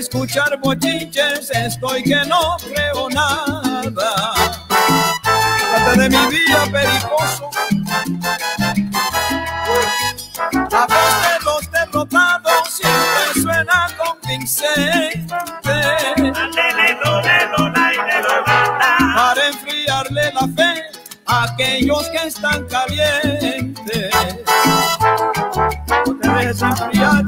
escuchar bochinches estoy que no creo nada. Trata de mi vida pericoso, la voz de los derrotados siempre suena convincente para enfriarle la fe a aquellos que están calientes. No te dejes enfriar.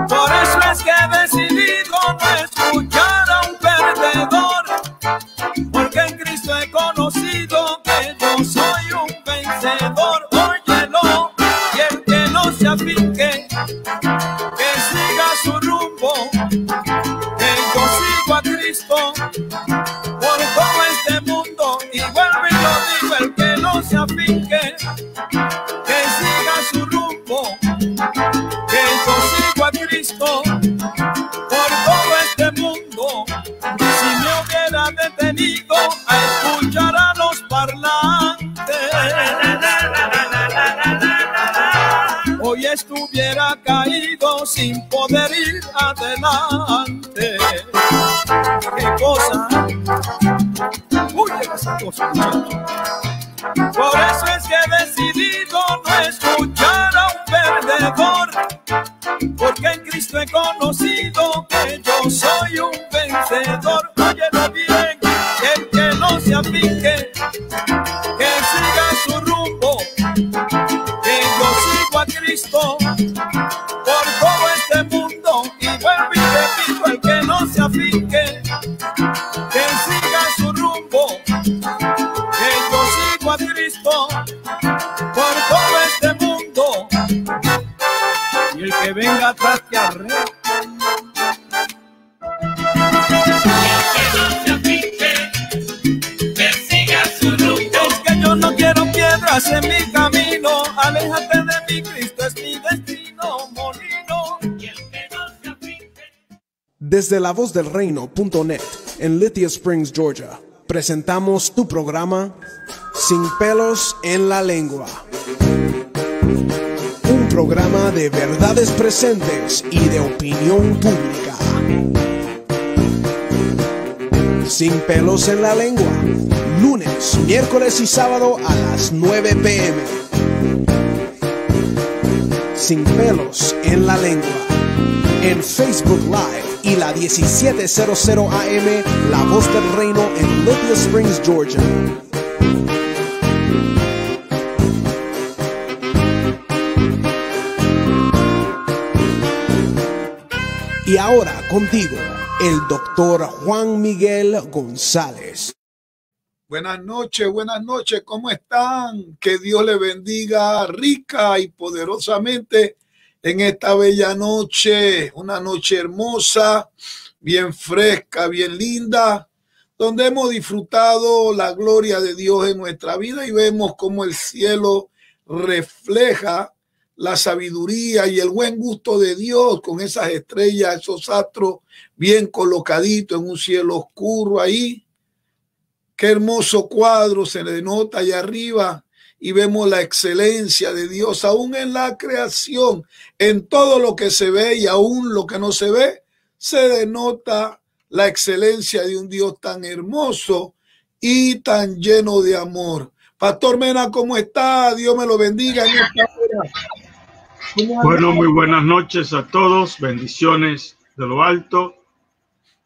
Por eso es que he decidido no escuchar a un perdedor, porque en Cristo he conocido que yo soy un vencedor. Óyelo, y el que no se afinque, que siga su rumbo, que yo sigo a Cristo por todo este mundo. Y vuelvo y lo digo, el que no se afinque, que siga su rumbo, que yo sigo a Cristo por todo este mundo. Si me hubiera detenido a escuchar a los parlantes, hoy estuviera caído sin poder ir adelante. ¿Qué cosa? Uy, esa cosa, muchachos. Por eso es que he decidido no escuchar a un perdedor, porque en Cristo he conocido que yo soy un vencedor. Óyelo bien, el que no se afinque, que siga su rumbo, que yo sigo a Cristo por todo este mundo. Y vuelvo y repito, el que no se afinque, que siga su rumbo, que yo sigo a Cristo por todo este mundo. Y el que venga atrás que arre. Es que yo no quiero piedras en mi camino, aléjate de mi Cristo, es mi destino, molino. Desde lavozdelreino.net en Lithia Springs, Georgia, presentamos tu programa Sin Pelos en la Lengua. Un programa de verdades presentes y de opinión pública. Sin Pelos en la Lengua, lunes, miércoles y sábado a las 9 p.m. Sin Pelos en la Lengua, en Facebook Live y la 1700 AM, La Voz del Reino en Lithia Springs, Georgia. Y ahora contigo, el doctor Juan Miguel González. Buenas noches, ¿cómo están? Que Dios le bendiga rica y poderosamente en esta bella noche, una noche hermosa, bien fresca, bien linda, donde hemos disfrutado la gloria de Dios en nuestra vida y vemos cómo el cielo refleja la sabiduría y el buen gusto de Dios con esas estrellas, esos astros bien colocaditos en un cielo oscuro ahí. Qué hermoso cuadro se le nota allá arriba y vemos la excelencia de Dios aún en la creación, en todo lo que se ve y aún lo que no se ve, se denota la excelencia de un Dios tan hermoso y tan lleno de amor. Pastor Mena, ¿cómo está? Dios me lo bendiga en esta hora. Bueno, muy buenas noches a todos, bendiciones de lo alto.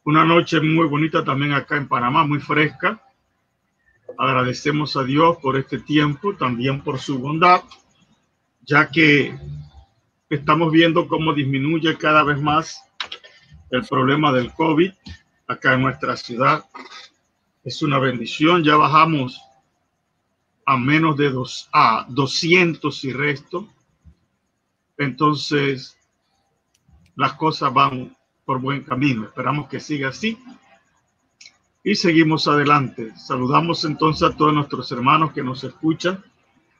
Una noche muy bonita también acá en Panamá, muy fresca. Agradecemos a Dios por este tiempo, también por su bondad, ya que estamos viendo cómo disminuye cada vez más el problema del COVID acá en nuestra ciudad. Es una bendición, ya bajamos a menos de 200 y resto. Entonces, las cosas van por buen camino. Esperamos que siga así. Y seguimos adelante. Saludamos entonces a todos nuestros hermanos que nos escuchan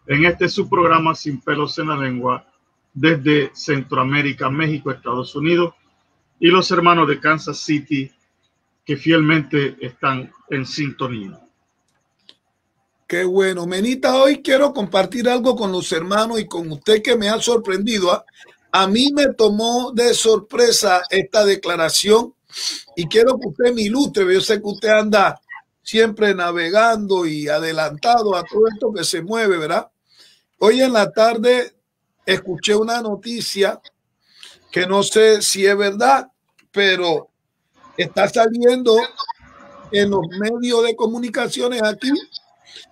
en este su programa Sin Pelos en la Lengua desde Centroamérica, México, Estados Unidos y los hermanos de Kansas City que fielmente están en sintonía. Qué bueno. Menita, hoy quiero compartir algo con los hermanos y con usted que me ha sorprendido. A mí me tomó de sorpresa esta declaración y quiero que usted me ilustre. Yo sé que usted anda siempre navegando y adelantado a todo esto que se mueve, ¿verdad? Hoy en la tarde escuché una noticia que no sé si es verdad, pero está saliendo en los medios de comunicaciones aquí.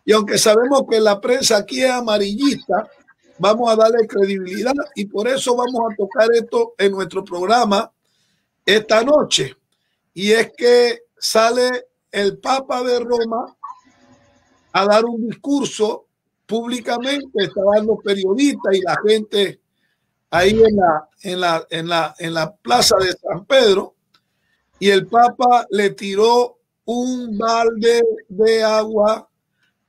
Y aunque sabemos que la prensa aquí es amarillista, vamos a darle credibilidad y por eso vamos a tocar esto en nuestro programa esta noche. Y es que sale el Papa de Roma a dar un discurso públicamente. Estaban los periodistas y la gente ahí en la plaza de San Pedro, y el Papa le tiró un balde de agua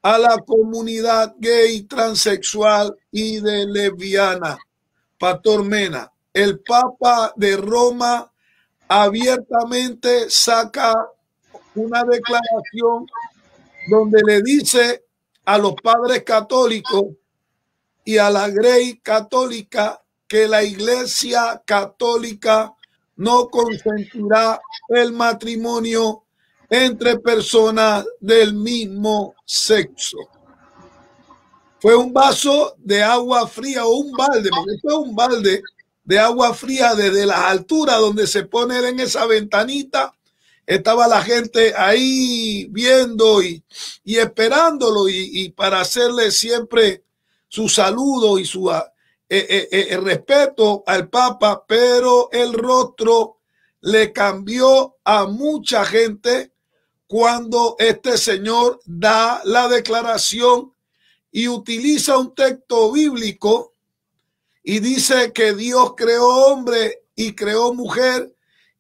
a la comunidad gay, transexual y de lesbiana. Pastor Mena, el Papa de Roma abiertamente saca una declaración donde le dice a los padres católicos y a la Grey católica que la Iglesia católica no consentirá el matrimonio entre personas del mismo sexo. Fue un vaso de agua fría o un balde, porque fue un balde de agua fría desde las alturas donde se pone en esa ventanita. Estaba la gente ahí viendo y esperándolo y para hacerle siempre su saludo y su respeto al Papa, pero el rostro le cambió a mucha gente cuando este señor da la declaración y utiliza un texto bíblico y dice que Dios creó hombre y creó mujer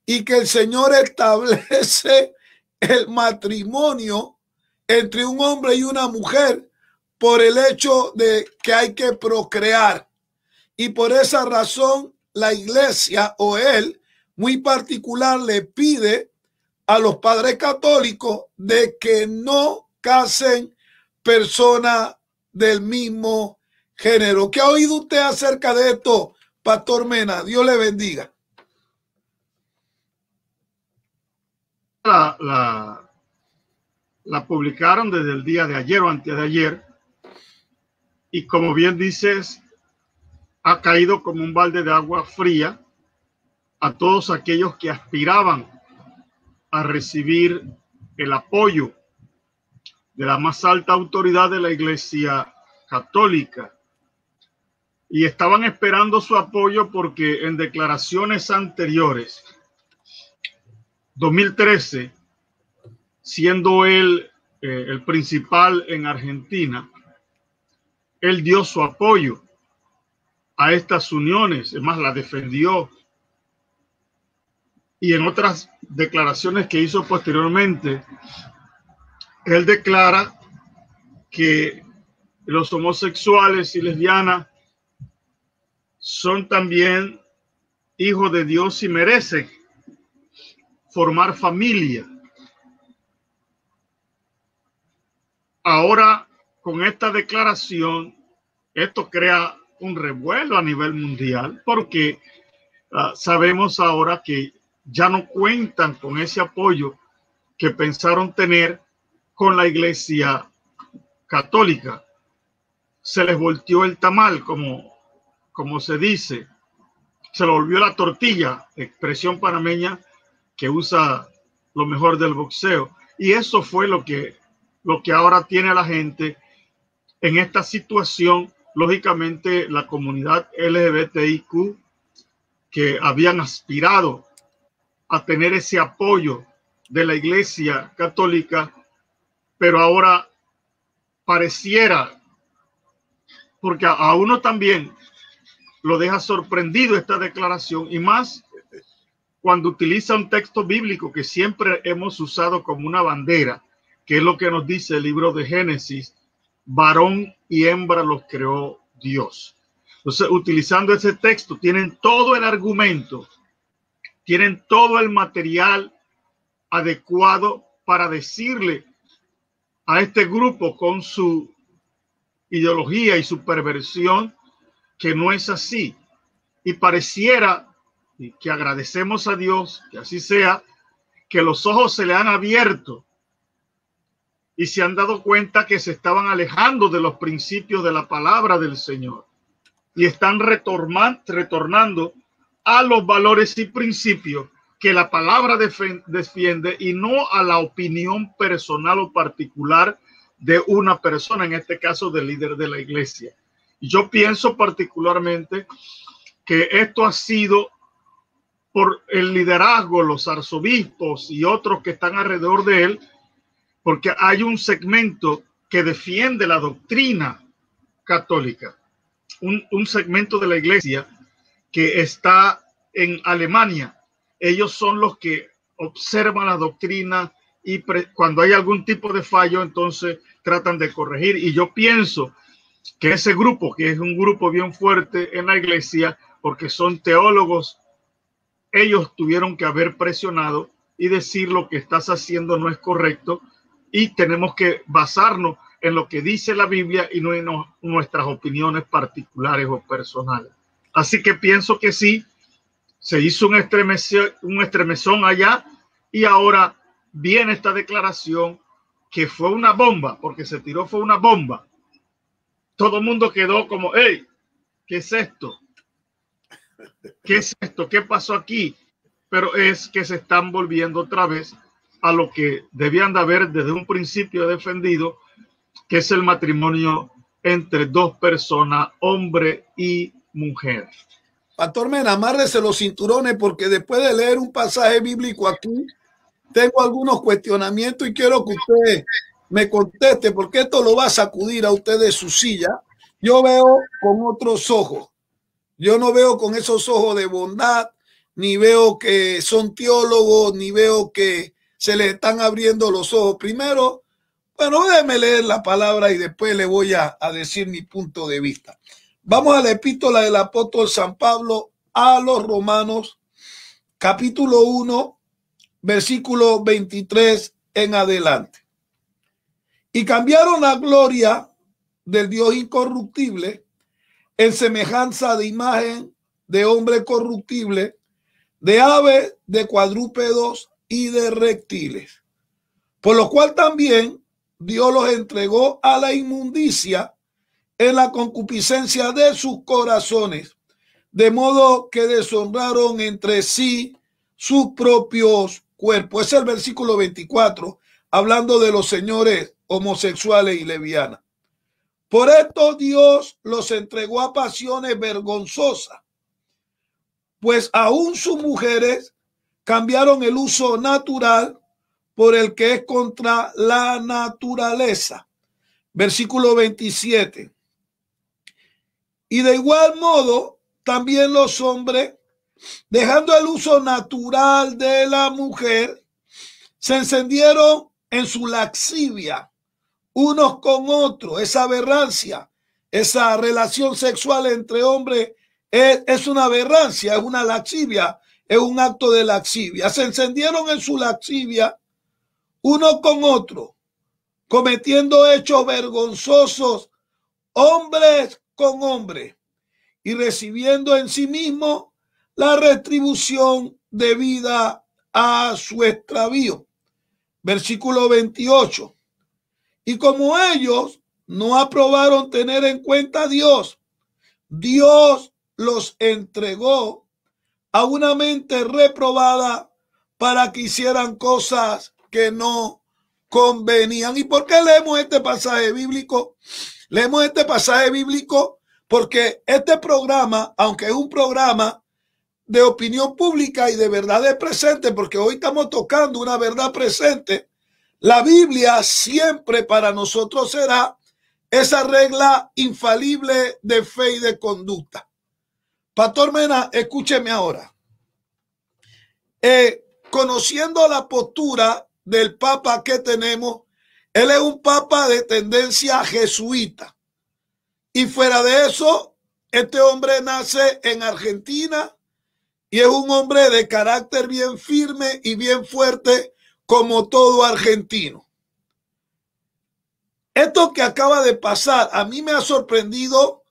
y que el Señor establece el matrimonio entre un hombre y una mujer por el hecho de que hay que procrear. Y por esa razón la Iglesia o él muy particular le pide a los padres católicos de que no casen personas del mismo género. ¿Qué ha oído usted acerca de esto, Pastor Mena? Dios le bendiga. La publicaron desde el día de ayer o antes de ayer y como bien dices, ha caído como un balde de agua fría a todos aquellos que aspiraban a recibir el apoyo de la más alta autoridad de la Iglesia Católica. Y estaban esperando su apoyo porque en declaraciones anteriores, 2013, siendo él el principal en Argentina, él dio su apoyo a estas uniones, es más, la defendió. Y en otras declaraciones que hizo posteriormente, él declara que los homosexuales y lesbianas son también hijos de Dios y merecen formar familia. Ahora, con esta declaración, esto crea un revuelo a nivel mundial porque sabemos ahora que ya no cuentan con ese apoyo que pensaron tener con la Iglesia Católica. Se les volteó el tamal, como se dice. Se le volvió la tortilla, expresión panameña que usa lo mejor del boxeo. Y eso fue lo que ahora tiene a la gente en esta situación. Lógicamente, la comunidad LGBTIQ que habían aspirado a tener ese apoyo de la Iglesia Católica, pero ahora pareciera, porque a uno también lo deja sorprendido esta declaración, y más cuando utiliza un texto bíblico que siempre hemos usado como una bandera, que es lo que nos dice el libro de Génesis: varón y hembra los creó Dios. Entonces, utilizando ese texto, tienen todo el argumento, tienen todo el material adecuado para decirle a este grupo con su ideología y su perversión que no es así. Y pareciera que agradecemos a Dios, que así sea, que los ojos se le han abierto y se han dado cuenta que se estaban alejando de los principios de la palabra del Señor y están retornando a los valores y principios que la palabra defiende y no a la opinión personal o particular de una persona, en este caso del líder de la iglesia. Y yo pienso particularmente que esto ha sido por el liderazgo, los arzobispos y otros que están alrededor de él, porque hay un segmento que defiende la doctrina católica, un segmento de la iglesia que está en Alemania. Ellos son los que observan la doctrina y cuando hay algún tipo de fallo, entonces tratan de corregir. Y yo pienso que ese grupo, que es un grupo bien fuerte en la iglesia, porque son teólogos, ellos tuvieron que haber presionado y decir lo que estás haciendo no es correcto y tenemos que basarnos en lo que dice la Biblia y no en nuestras opiniones particulares o personales. Así que pienso que sí, se hizo un estremezón allá y ahora viene esta declaración que fue una bomba, porque se tiró, fue una bomba. Todo el mundo quedó como, hey, ¿qué es esto? ¿Qué es esto? ¿Qué pasó aquí? Pero es que se están volviendo otra vez a lo que debían de haber desde un principio defendido, que es el matrimonio entre dos personas, hombre y mujer. Pastor Mena, amárrese los cinturones porque después de leer un pasaje bíblico aquí, tengo algunos cuestionamientos y quiero que usted me conteste porque esto lo va a sacudir a usted de su silla. Yo veo con otros ojos. Yo no veo con esos ojos de bondad, ni veo que son teólogos, ni veo que se les están abriendo los ojos. Primero, bueno, déjeme leer la palabra y después le voy a decir mi punto de vista. Vamos a la epístola del apóstol San Pablo a los Romanos, capítulo 1, versículo 23 en adelante. Y cambiaron la gloria del Dios incorruptible en semejanza de imagen de hombre corruptible, de aves, de cuadrúpedos y de reptiles. Por lo cual también Dios los entregó a la inmundicia en la concupiscencia de sus corazones, de modo que deshonraron entre sí sus propios cuerpos. Es el versículo 24, hablando de los señores homosexuales y lesbianas. Por esto Dios los entregó a pasiones vergonzosas, pues aún sus mujeres cambiaron el uso natural por el que es contra la naturaleza. Versículo 27. Y de igual modo, también los hombres, dejando el uso natural de la mujer, se encendieron en su lascivia unos con otros. Esa aberrancia, esa relación sexual entre hombres es una aberrancia, es una lascivia, es un acto de lascivia. Se encendieron en su lascivia uno con otro, cometiendo hechos vergonzosos, hombres con hombres, y recibiendo en sí mismo la retribución debida a su extravío. Versículo 28. Y como ellos no aprobaron tener en cuenta a Dios, Dios los entregó a una mente reprobada para que hicieran cosas que no convenían. ¿Y por qué leemos este pasaje bíblico? Leemos este pasaje bíblico porque este programa, aunque es un programa de opinión pública y de verdades presentes, porque hoy estamos tocando una verdad presente, la Biblia siempre para nosotros será esa regla infalible de fe y de conducta. Pastor Mena, escúcheme ahora. Conociendo la postura del Papa que tenemos, él es un Papa de tendencia jesuita. Y fuera de eso, este hombre nace en Argentina y es un hombre de carácter bien firme y bien fuerte como todo argentino. Esto que acaba de pasar a mí me ha sorprendido,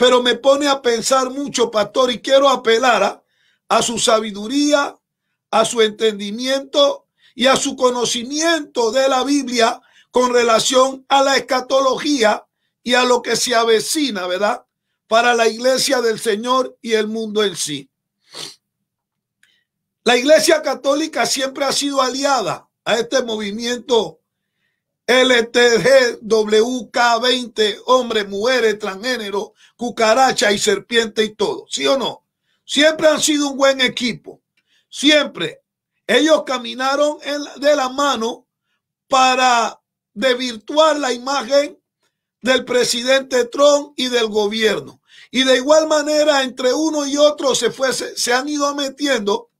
pero me pone a pensar mucho, pastor, y quiero apelar a su sabiduría, a su entendimiento y a su conocimiento de la Biblia con relación a la escatología y a lo que se avecina, ¿verdad?, para la iglesia del Señor y el mundo en sí. La Iglesia Católica siempre ha sido aliada a este movimiento LGBTQ20, hombres, mujeres, transgénero, cucaracha y serpiente y todo, ¿sí o no? Siempre han sido un buen equipo. Siempre ellos caminaron de la mano para desvirtuar la imagen del presidente Trump y del gobierno. Y de igual manera, entre uno y otro se han ido metiendo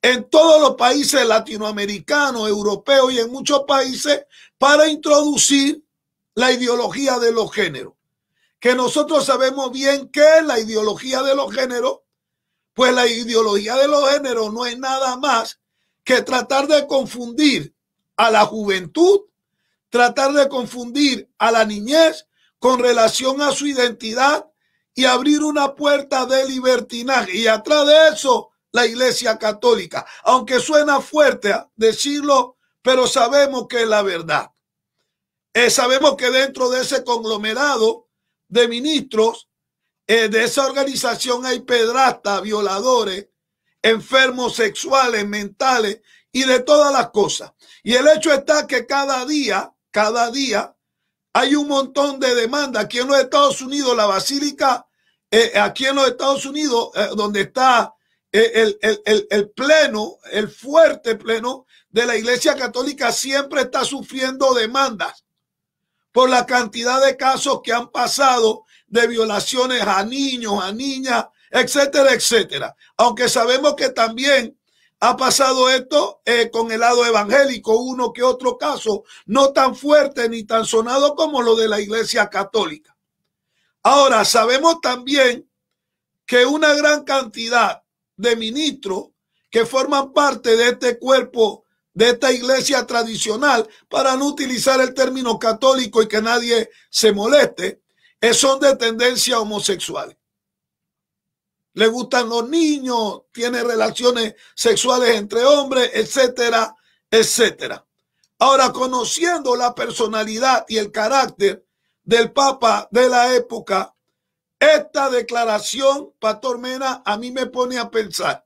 en todos los países latinoamericanos, europeos y en muchos países para introducir la ideología de los géneros. Que nosotros sabemos bien qué es la ideología de los géneros. Pues la ideología de los géneros no es nada más que tratar de confundir a la juventud, tratar de confundir a la niñez con relación a su identidad y abrir una puerta de libertinaje. Y atrás de eso, la Iglesia Católica, aunque suena fuerte decirlo, pero sabemos que es la verdad. Sabemos que dentro de ese conglomerado de ministros, de esa organización hay pedrastas, violadores, enfermos sexuales, mentales y de todas las cosas. Y el hecho está que cada día hay un montón de demandas. Aquí en los Estados Unidos, la basílica, aquí en los Estados Unidos, donde está el pleno, el fuerte pleno de la Iglesia Católica, siempre está sufriendo demandas por la cantidad de casos que han pasado de violaciones a niños, a niñas, etcétera, etcétera. Aunque sabemos que también ha pasado esto con el lado evangélico, uno que otro caso, no tan fuerte ni tan sonado como lo de la Iglesia Católica. Ahora, sabemos también que una gran cantidad de ministros que forman parte de este cuerpo, de esta iglesia tradicional, para no utilizar el término católico y que nadie se moleste, son de tendencia homosexuales. Le gustan los niños, tiene relaciones sexuales entre hombres, etcétera, etcétera. Ahora, conociendo la personalidad y el carácter del Papa de la época, esta declaración, Pastor Mena, a mí me pone a pensar.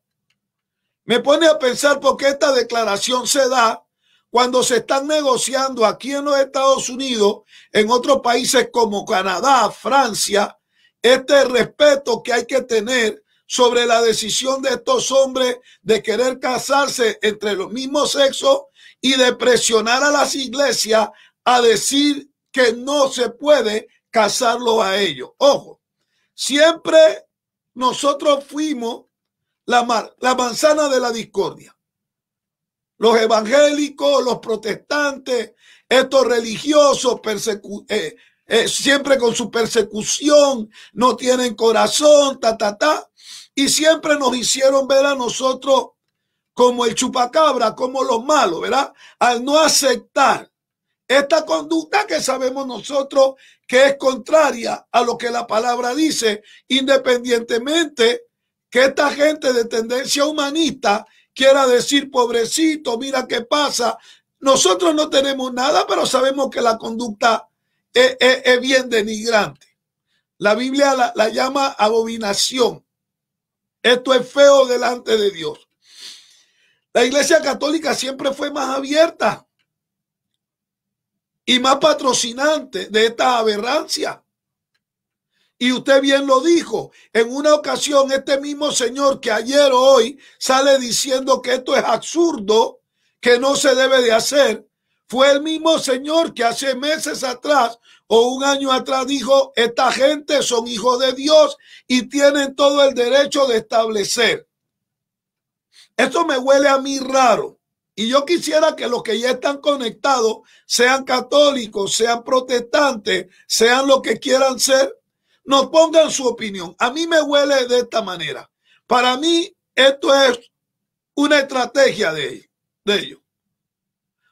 Me pone a pensar porque esta declaración se da cuando se están negociando aquí en los Estados Unidos, en otros países como Canadá, Francia, este respeto que hay que tener sobre la decisión de estos hombres de querer casarse entre los mismos sexos y de presionar a las iglesias a decir que no se puede casarlos a ellos. Ojo, siempre nosotros fuimos la manzana de la discordia. Los evangélicos, los protestantes, estos religiosos, siempre con su persecución, no tienen corazón, y siempre nos hicieron ver a nosotros como el chupacabra, como los malos, ¿verdad? Al no aceptar esta conducta que sabemos nosotros que es contraria a lo que la palabra dice, independientemente que esta gente de tendencia humanista quiera decir, pobrecito, mira qué pasa. Nosotros no tenemos nada, pero sabemos que la conducta es bien denigrante. La Biblia la llama abominación. Esto es feo delante de Dios. La Iglesia Católica siempre fue más abierta y más patrocinante de esta aberrancia. Y usted bien lo dijo, en una ocasión este mismo señor que ayer o hoy sale diciendo que esto es absurdo, que no se debe de hacer, fue el mismo señor que hace meses atrás o un año atrás dijo, esta gente son hijos de Dios y tienen todo el derecho de establecer. Esto me huele a mí raro. Y yo quisiera que los que ya están conectados sean católicos, sean protestantes, sean lo que quieran ser, nos pongan su opinión. A mí me huele de esta manera. Para mí, esto es una estrategia de ellos.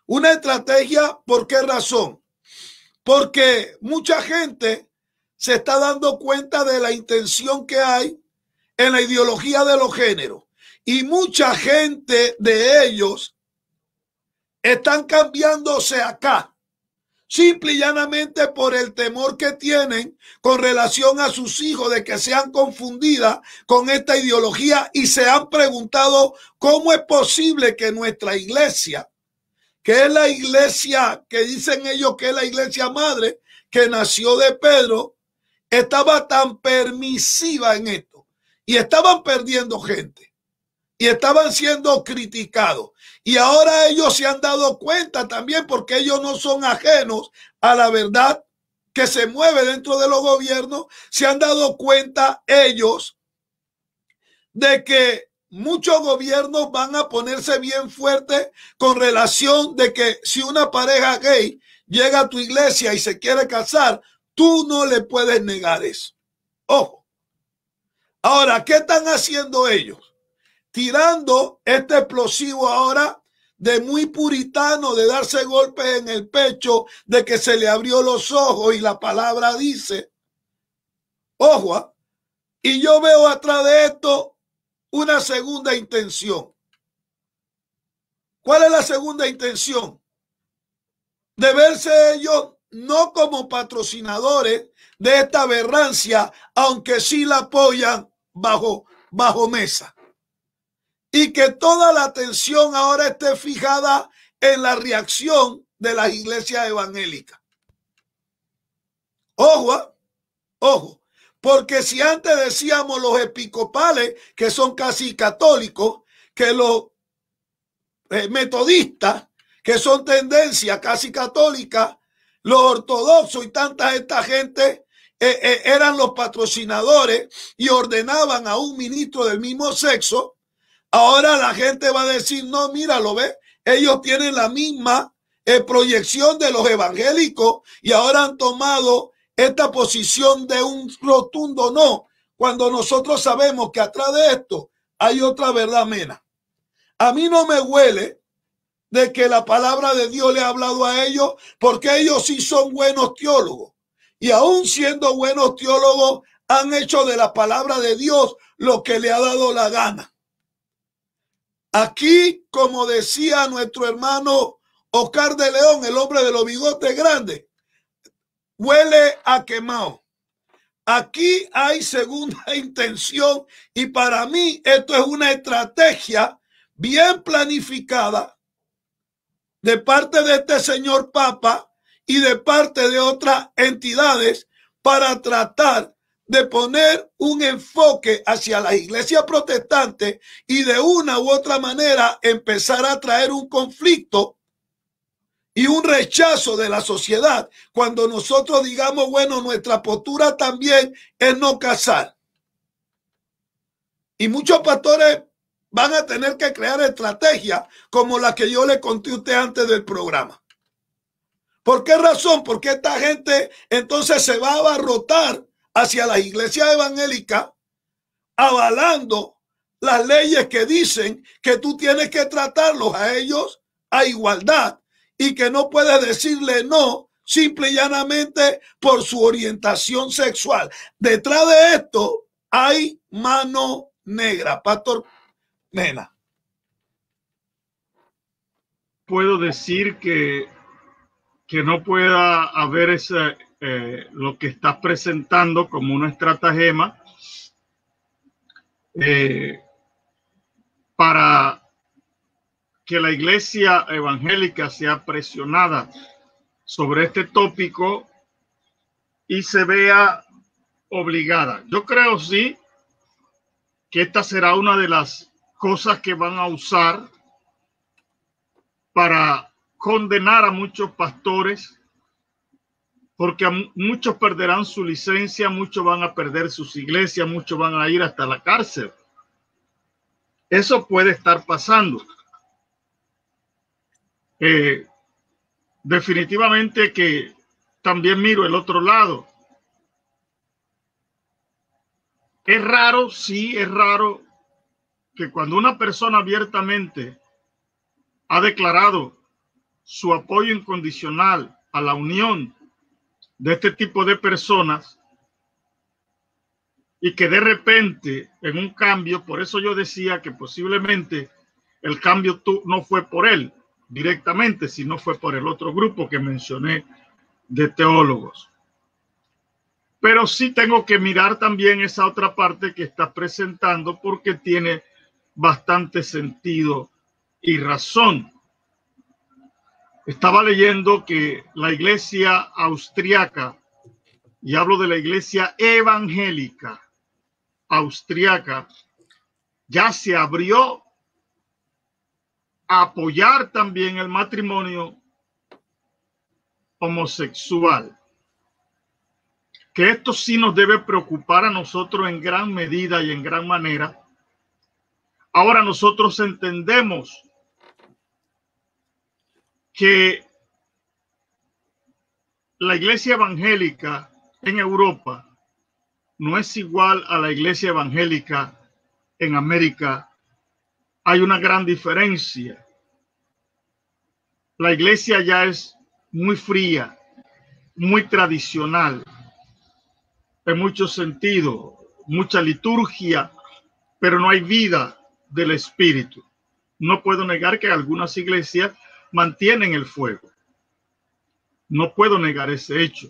Una estrategia, ¿por qué razón? Porque mucha gente se está dando cuenta de la intención que hay en la ideología de los géneros. Y mucha gente de ellos están cambiándose acá, simple y llanamente por el temor que tienen con relación a sus hijos de que sean confundidas con esta ideología, y se han preguntado cómo es posible que nuestra iglesia, que es la iglesia que dicen ellos que es la iglesia madre que nació de Pedro, estaba tan permisiva en esto, y estaban perdiendo gente y estaban siendo criticados. Y ahora ellos se han dado cuenta también, porque ellos no son ajenos a la verdad que se mueve dentro de los gobiernos, se han dado cuenta ellos de que muchos gobiernos van a ponerse bien fuertes con relación de que si una pareja gay llega a tu iglesia y se quiere casar, tú no le puedes negar eso. Ojo. Ahora, ¿qué están haciendo ellos? Tirando este explosivo ahora de muy puritano, de darse golpes en el pecho, de que se le abrió los ojos, y la palabra dice, ojo, y yo veo atrás de esto una segunda intención. ¿Cuál es la segunda intención? De verse ellos no como patrocinadores de esta aberrancia, aunque sí la apoyan bajo mesa. Y que toda la atención ahora esté fijada en la reacción de las iglesias evangélicas. Ojo, ojo, porque si antes decíamos los episcopales, que son casi católicos, que los metodistas, que son tendencia casi católica, los ortodoxos y tanta esta gente eran los patrocinadores y ordenaban a un ministro del mismo sexo, ahora la gente va a decir, no, mira, lo ves, ellos tienen la misma proyección de los evangélicos, y ahora han tomado esta posición de un rotundo no, cuando nosotros sabemos que atrás de esto hay otra verdad mena. A mí no me huele de que la palabra de Dios le ha hablado a ellos, porque ellos sí son buenos teólogos, y aún siendo buenos teólogos han hecho de la palabra de Dios lo que le ha dado la gana. Aquí, como decía nuestro hermano Oscar de León, el hombre de los bigotes grandes, huele a quemado. Aquí hay segunda intención, y para mí esto es una estrategia bien planificada de parte de este señor Papa y de parte de otras entidades para tratar de poner un enfoque hacia las iglesias protestantes y de una u otra manera empezar a traer un conflicto y un rechazo de la sociedad, cuando nosotros digamos, bueno, nuestra postura también es no casar. Y muchos pastores van a tener que crear estrategias como la que yo le conté a usted antes del programa. ¿Por qué razón? Porque esta gente entonces se va a abarrotar hacia las iglesias evangélicas, avalando las leyes que dicen que tú tienes que tratarlos a ellos a igualdad, y que no puedes decirle no simple y llanamente por su orientación sexual. Detrás de esto hay mano negra, Pastor Mena. Puedo decir que no pueda haber ese lo que estás presentando como una estratagema para que la iglesia evangélica sea presionada sobre este tópico y se vea obligada. Yo creo sí que esta será una de las cosas que van a usar para condenar a muchos pastores, porque muchos perderán su licencia, muchos van a perder sus iglesias, muchos van a ir hasta la cárcel. Eso puede estar pasando. Definitivamente que también miro el otro lado. Es raro, sí, es raro que cuando una persona abiertamente ha declarado su apoyo incondicional a la unión de este tipo de personas, y que de repente en un cambio, por eso yo decía que posiblemente el cambio no fue por él directamente, sino fue por el otro grupo que mencioné de teólogos. Pero sí tengo que mirar también esa otra parte que está presentando, porque tiene bastante sentido y razón. Estaba leyendo que la iglesia austriaca, y hablo de la iglesia evangélica austriaca, ya se abrió a apoyar también el matrimonio homosexual. Que esto sí nos debe preocupar a nosotros en gran medida y en gran manera. Ahora nosotros entendemos que la iglesia evangélica en Europa no es igual a la iglesia evangélica en América. Hay una gran diferencia. La iglesia ya es muy fría, muy tradicional, en muchos sentidos, mucha liturgia, pero no hay vida del espíritu. No puedo negar que algunas iglesias mantienen el fuego. No puedo negar ese hecho.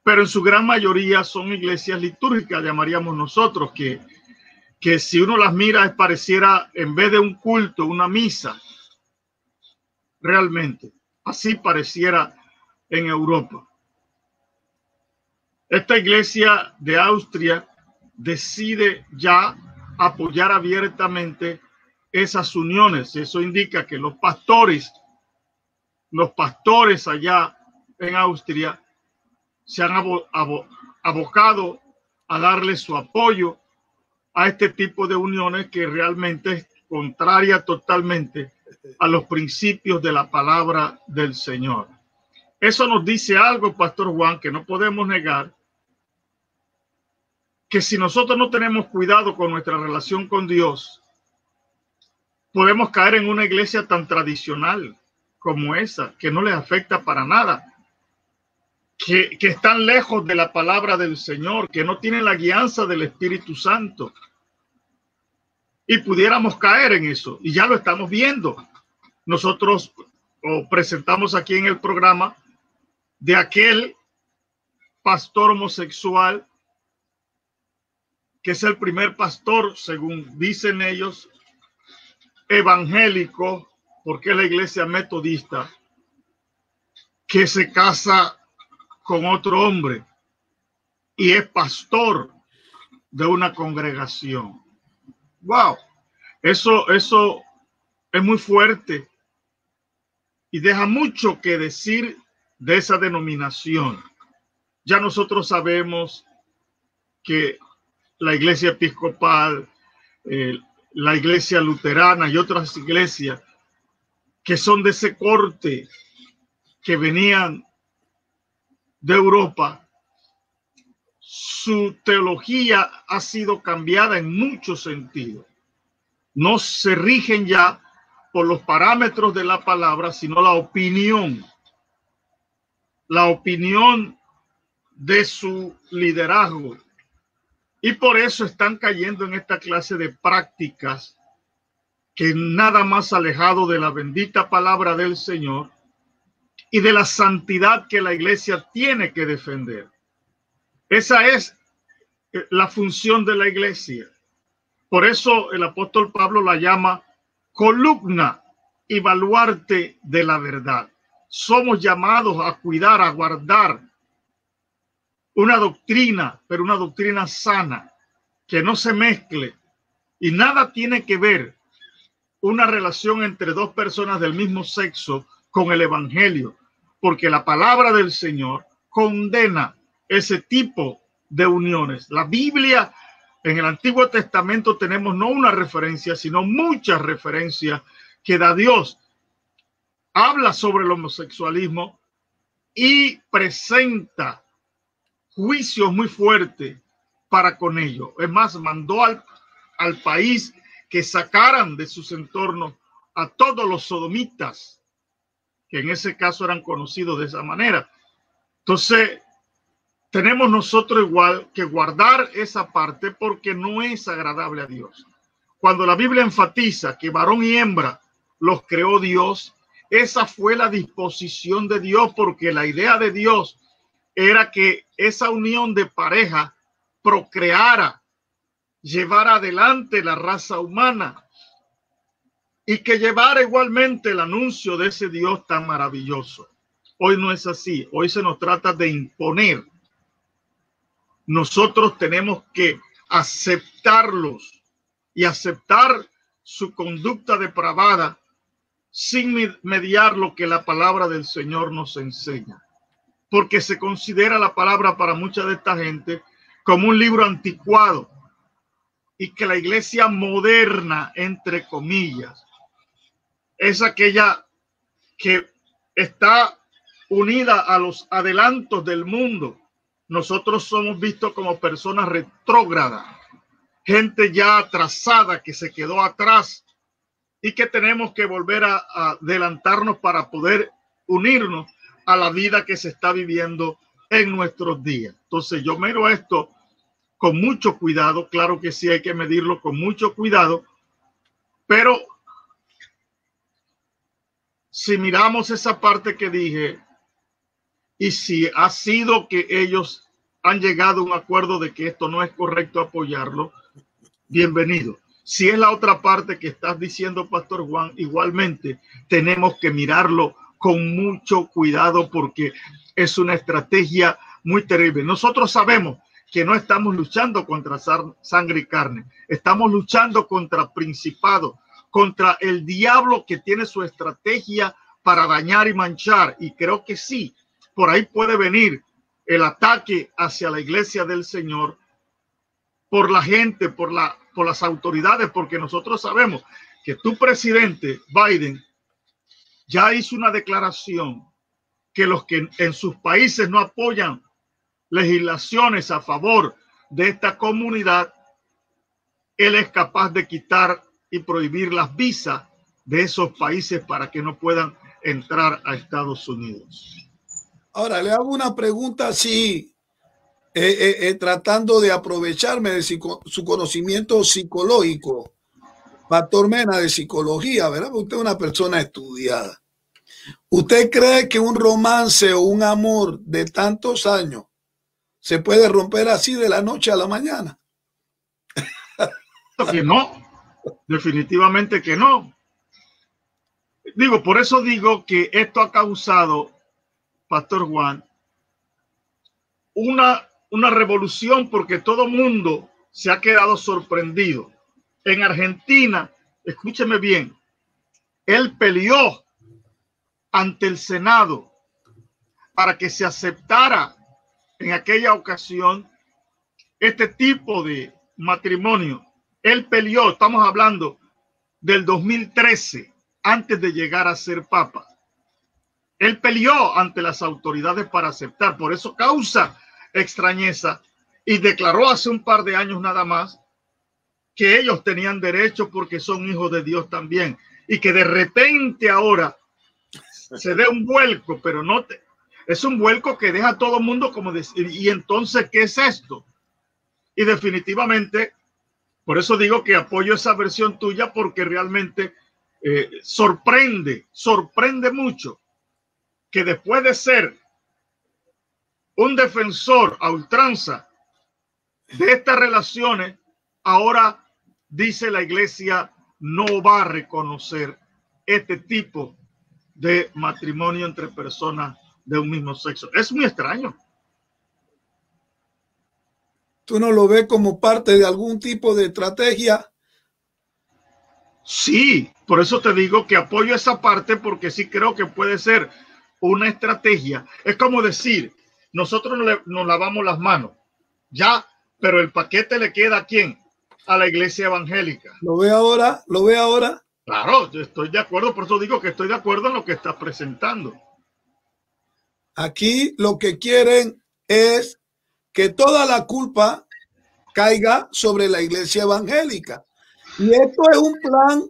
Pero en su gran mayoría son iglesias litúrgicas, llamaríamos nosotros, que si uno las mira pareciera, en vez de un culto, una misa. Realmente, así pareciera en Europa. Esta iglesia de Austria decide ya apoyar abiertamente esas uniones. Eso indica que los pastores allá en Austria se han abocado a darle su apoyo a este tipo de uniones que realmente es contraria totalmente a los principios de la palabra del Señor. Eso nos dice algo, Pastor Juan, que no podemos negar, que si nosotros no tenemos cuidado con nuestra relación con Dios, podemos caer en una iglesia tan tradicional como esa, que no les afecta para nada, que están lejos de la palabra del Señor, que no tienen la guianza del Espíritu Santo. Y pudiéramos caer en eso, y ya lo estamos viendo. Nosotros presentamos aquí en el programa de aquel pastor homosexual, que es el primer pastor, según dicen ellos, evangélico, porque es la iglesia metodista, que se casa con otro hombre y es pastor de una congregación. Wow, eso es muy fuerte y deja mucho que decir de esa denominación. Ya nosotros sabemos que la iglesia episcopal, la iglesia luterana y otras iglesias que son de ese corte, que venían de Europa, su teología ha sido cambiada en muchos sentidos. No se rigen ya por los parámetros de la palabra, sino la opinión de su liderazgo. Y por eso están cayendo en esta clase de prácticas que nada más alejado de la bendita palabra del Señor y de la santidad que la iglesia tiene que defender. Esa es la función de la iglesia. Por eso el apóstol Pablo la llama columna y baluarte de la verdad. Somos llamados a cuidar, a guardar una doctrina, pero una doctrina sana, que no se mezcle, y nada tiene que ver una relación entre dos personas del mismo sexo con el evangelio, porque la palabra del Señor condena ese tipo de uniones. La Biblia, en el Antiguo Testamento tenemos no una referencia, sino muchas referencias que da Dios. Habla sobre el homosexualismo y presenta juicios muy fuertes para con ello. Es más, mandó al país que sacaran de sus entornos a todos los sodomitas, que en ese caso eran conocidos de esa manera. Entonces, tenemos nosotros igual que guardar esa parte porque no es agradable a Dios. Cuando la Biblia enfatiza que varón y hembra los creó Dios, esa fue la disposición de Dios, porque la idea de Dios era que esa unión de pareja procreara, llevara adelante la raza humana y que llevara igualmente el anuncio de ese Dios tan maravilloso. Hoy no es así. Hoy se nos trata de imponer. Nosotros tenemos que aceptarlos y aceptar su conducta depravada sin mediar lo que la palabra del Señor nos enseña. Porque se considera la palabra para mucha de esta gente como un libro anticuado y que la iglesia moderna, entre comillas, es aquella que está unida a los adelantos del mundo. Nosotros somos vistos como personas retrógradas, gente ya atrasada que se quedó atrás y que tenemos que volver a adelantarnos para poder unirnos a la vida que se está viviendo en nuestros días. Entonces yo miro esto con mucho cuidado. Claro que sí, hay que medirlo con mucho cuidado, pero si miramos esa parte que dije, y si ha sido que ellos han llegado a un acuerdo de que esto no es correcto apoyarlo, bienvenido. Si es la otra parte que estás diciendo, Pastor Juan, igualmente tenemos que mirarlo con mucho cuidado porque es una estrategia muy terrible. Nosotros sabemos que no estamos luchando contra sangre y carne, estamos luchando contra principados, contra el diablo que tiene su estrategia para dañar y manchar. Y creo que sí, por ahí puede venir el ataque hacia la iglesia del Señor por la gente, por las autoridades, porque nosotros sabemos que tu presidente Biden ya hizo una declaración que los que en sus países no apoyan legislaciones a favor de esta comunidad, él es capaz de quitar y prohibir las visas de esos países para que no puedan entrar a Estados Unidos. Ahora le hago una pregunta así, tratando de aprovecharme de su conocimiento psicológico. Pastor Mena, de psicología, ¿verdad? Usted es una persona estudiada. ¿Usted cree que un romance o un amor de tantos años se puede romper así de la noche a la mañana? Que no, definitivamente que no. Digo, por eso digo que esto ha causado, Pastor Juan, una revolución, porque todo mundo se ha quedado sorprendido. En Argentina, escúcheme bien, él peleó ante el Senado para que se aceptara en aquella ocasión este tipo de matrimonio. Él peleó, estamos hablando del 2013, antes de llegar a ser papa. Él peleó ante las autoridades para aceptar, por eso causa extrañeza, y declaró hace un par de años nada más que ellos tenían derecho porque son hijos de Dios también, y que de repente ahora se dé un vuelco, pero no es un vuelco que deja a todo el mundo como decir, y entonces, ¿qué es esto? Y definitivamente, por eso digo que apoyo esa versión tuya, porque realmente sorprende mucho que después de ser un defensor a ultranza de estas relaciones, ahora dice la iglesia no va a reconocer este tipo de matrimonio entre personas de un mismo sexo. Es muy extraño. ¿Tú no lo ves como parte de algún tipo de estrategia? Sí, por eso te digo que apoyo esa parte, porque sí creo que puede ser una estrategia. Es como decir, nosotros nos lavamos las manos, ya, pero el paquete le queda ¿a quién? A la iglesia evangélica. ¿Lo ve ahora? ¿Lo ve ahora? Claro, yo estoy de acuerdo, por eso digo que estoy de acuerdo en lo que estás presentando. Aquí lo que quieren es que toda la culpa caiga sobre la iglesia evangélica. Y esto es un plan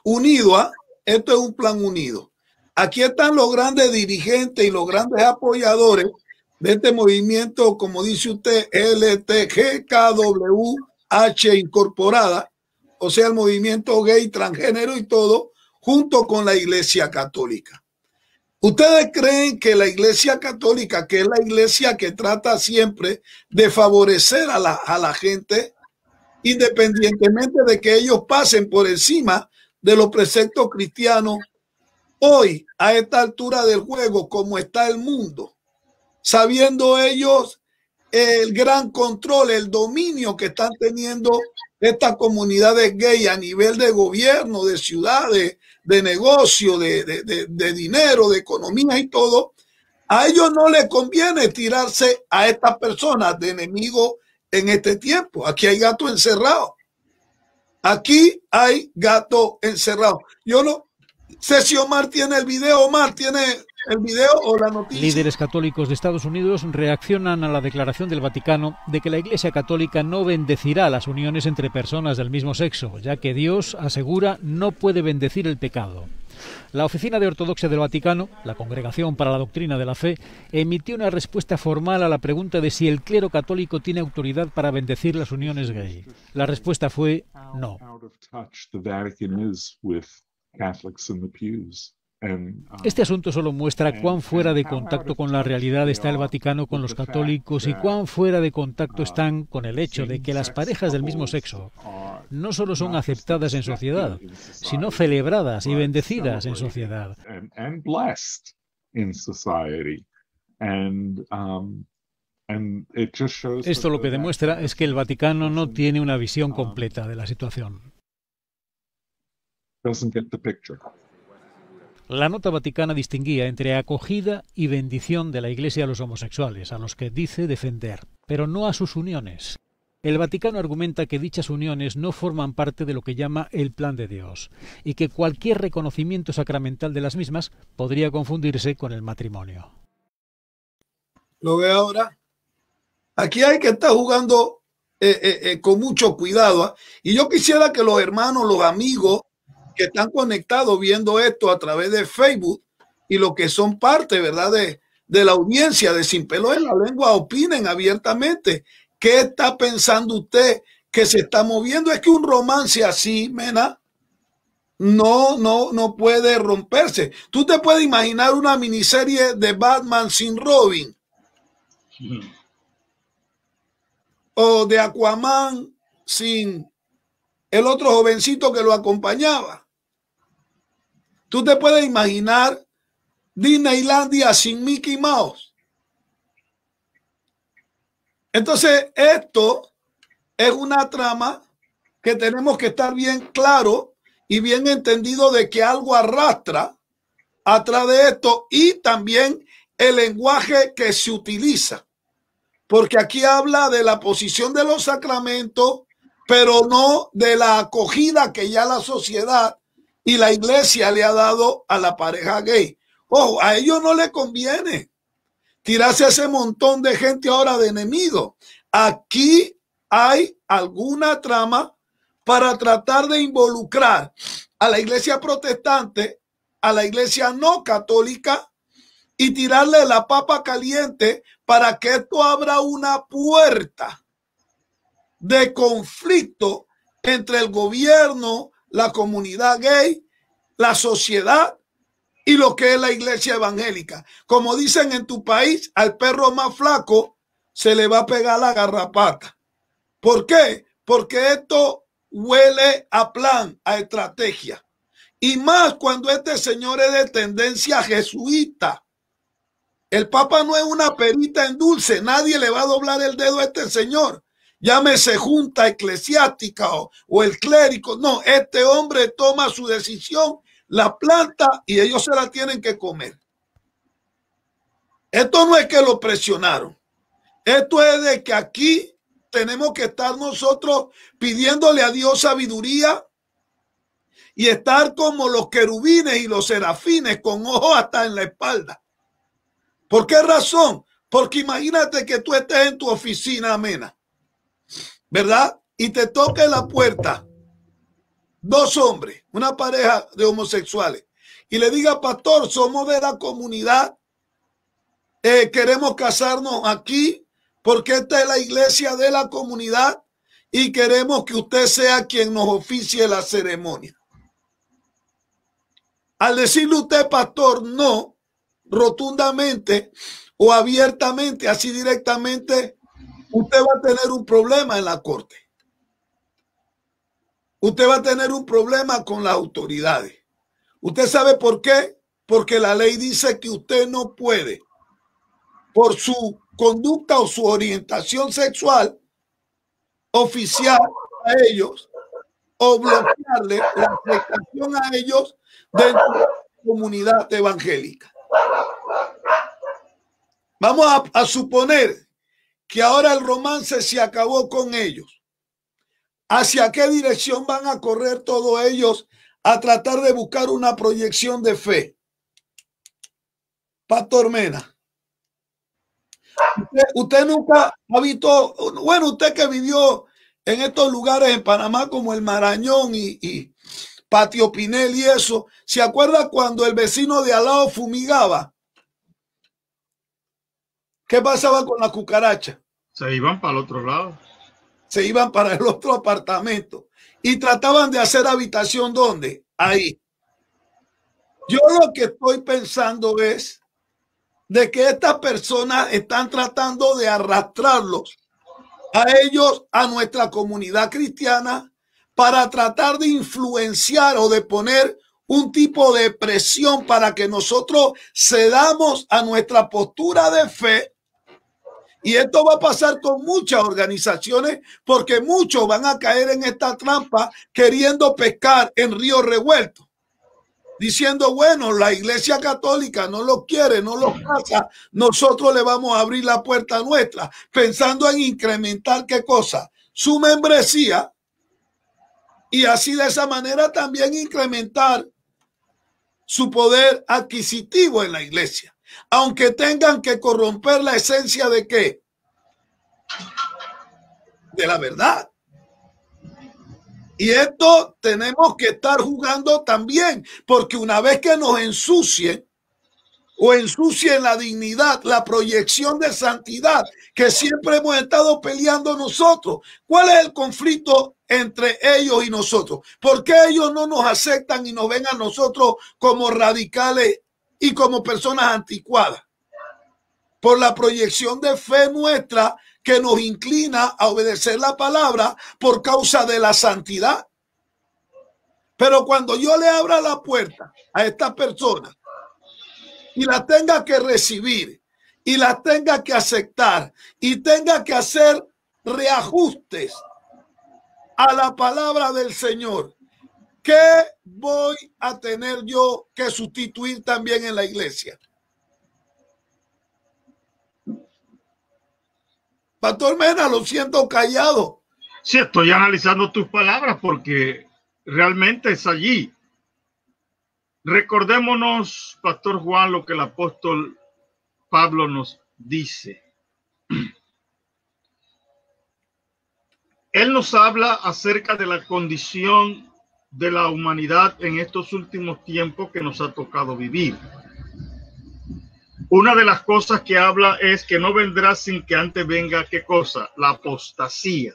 unido, ¿eh? Esto es un plan unido. Aquí están los grandes dirigentes y los grandes apoyadores de este movimiento, como dice usted, LTGKWH incorporada, o sea, el movimiento gay, transgénero y todo, junto con la Iglesia Católica. ¿Ustedes creen que la Iglesia Católica, que es la iglesia que trata siempre de favorecer a la gente, independientemente de que ellos pasen por encima de los preceptos cristianos, hoy, a esta altura del juego, como está el mundo, sabiendo ellos el gran control, el dominio que están teniendo estas comunidades gay a nivel de gobierno, de ciudades, de negocio, de dinero, de economía y todo, a ellos no les conviene tirarse a estas personas de enemigos en este tiempo. Aquí hay gato encerrado. Aquí hay gato encerrado. Yo no sé si Omar tiene el video. Omar, ¿tiene el video o la noticia? Líderes católicos de Estados Unidos reaccionan a la declaración del Vaticano de que la Iglesia Católica no bendecirá las uniones entre personas del mismo sexo, ya que Dios, asegura, no puede bendecir el pecado. La Oficina de Ortodoxia del Vaticano, la Congregación para la Doctrina de la Fe, emitió una respuesta formal a la pregunta de si el clero católico tiene autoridad para bendecir las uniones gay. La respuesta fue no. Este asunto solo muestra cuán fuera de contacto con la realidad está el Vaticano con los católicos y cuán fuera de contacto están con el hecho de que las parejas del mismo sexo no solo son aceptadas en sociedad, sino celebradas y bendecidas en sociedad. Esto lo que demuestra es que el Vaticano no tiene una visión completa de la situación. La nota vaticana distinguía entre acogida y bendición de la Iglesia a los homosexuales, a los que dice defender, pero no a sus uniones. El Vaticano argumenta que dichas uniones no forman parte de lo que llama el plan de Dios, y que cualquier reconocimiento sacramental de las mismas podría confundirse con el matrimonio. ¿Lo ve ahora? Aquí hay que estar jugando con mucho cuidado. Y yo quisiera que los hermanos, los amigos que están conectados viendo esto a través de Facebook y los que son parte, ¿verdad?, de la audiencia de Sin Pelo en la Lengua, opinen abiertamente. ¿Qué está pensando usted que se está moviendo? Es que un romance así, Mena, no puede romperse. Tú te puedes imaginar una miniserie de Batman sin Robin, o de Aquaman sin el otro jovencito que lo acompañaba. Tú te puedes imaginar Disneylandia sin Mickey Mouse. Entonces, esto es una trama que tenemos que estar bien claro y bien entendido de que algo arrastra atrás de esto, y también el lenguaje que se utiliza. Porque aquí habla de la posición de los sacramentos, pero no de la acogida que ya la sociedad y la iglesia le ha dado a la pareja gay. Ojo, a ellos no les conviene tirarse a ese montón de gente ahora de enemigos. Aquí hay alguna trama para tratar de involucrar a la iglesia protestante, a la iglesia no católica, y tirarle la papa caliente para que esto abra una puerta de conflicto entre el gobierno, la comunidad gay, la sociedad y lo que es la iglesia evangélica. Como dicen en tu país, al perro más flaco se le va a pegar la garrapata. ¿Por qué? Porque esto huele a plan, a estrategia. Y más cuando este señor es de tendencia jesuita. El Papa no es una perita en dulce. Nadie le va a doblar el dedo a este señor. Llámese junta eclesiástica o el clérigo. No, este hombre toma su decisión, la planta y ellos se la tienen que comer. Esto no es que lo presionaron. Esto es de que aquí tenemos que estar nosotros pidiéndole a Dios sabiduría y estar como los querubines y los serafines con ojos hasta en la espalda. ¿Por qué razón? Porque imagínate que tú estés en tu oficina, Mena, ¿verdad? Y te toque la puerta dos hombres, una pareja de homosexuales, y le diga: pastor, somos de la comunidad queremos casarnos aquí porque esta es la iglesia de la comunidad y queremos que usted sea quien nos oficie la ceremonia. Al decirle usted, pastor, no, rotundamente o abiertamente, así directamente, usted va a tener un problema en la corte. Usted va a tener un problema con las autoridades. ¿Usted sabe por qué? Porque la ley dice que usted no puede, por su conducta o su orientación sexual, oficiar a ellos o bloquearle la aceptación a ellos dentro de la comunidad evangélica. Vamos a suponer que ahora el romance se acabó con ellos. ¿Hacia qué dirección van a correr todos ellos a tratar de buscar una proyección de fe? Pastor Mena, usted nunca ha visto, bueno, usted que vivió en estos lugares en Panamá como el Marañón y Patio Pinel y eso, ¿se acuerda cuando el vecino de al lado fumigaba? ¿Qué pasaba con la cucaracha? Se iban para el otro lado. Se iban para el otro apartamento y trataban de hacer habitación. ¿Dónde? Ahí. Yo lo que estoy pensando es de que estas personas están tratando de arrastrarlos a ellos, a nuestra comunidad cristiana, para tratar de influenciar o de poner un tipo de presión para que nosotros cedamos a nuestra postura de fe. Y esto va a pasar con muchas organizaciones porque muchos van a caer en esta trampa queriendo pescar en río revuelto, diciendo, bueno, la iglesia católica no lo quiere, no lo pasa, nosotros le vamos a abrir la puerta nuestra, pensando en incrementar ¿qué cosa? Su membresía y así de esa manera también incrementar su poder adquisitivo en la iglesia. Aunque tengan que corromper la esencia de ¿qué? De la verdad. Y esto tenemos que estar jugando también, porque una vez que nos ensucien o ensucien la dignidad, la proyección de santidad que siempre hemos estado peleando nosotros, ¿cuál es el conflicto entre ellos y nosotros? ¿Por qué ellos no nos aceptan y nos ven a nosotros como radicales y como personas anticuadas? Por la proyección de fe nuestra que nos inclina a obedecer la palabra por causa de la santidad. Pero cuando yo le abra la puerta a estas personas y las tenga que recibir y las tenga que aceptar y tenga que hacer reajustes a la palabra del Señor, ¿qué voy a tener yo que sustituir también en la iglesia? Pastor Mena, lo siento callado. Sí, estoy analizando tus palabras porque realmente es allí. Recordémonos, Pastor Juan, lo que el apóstol Pablo nos dice. Él nos habla acerca de la condición de la humanidad en estos últimos tiempos que nos ha tocado vivir. Una de las cosas que habla es que no vendrá sin que antes venga, ¿qué cosa? La apostasía.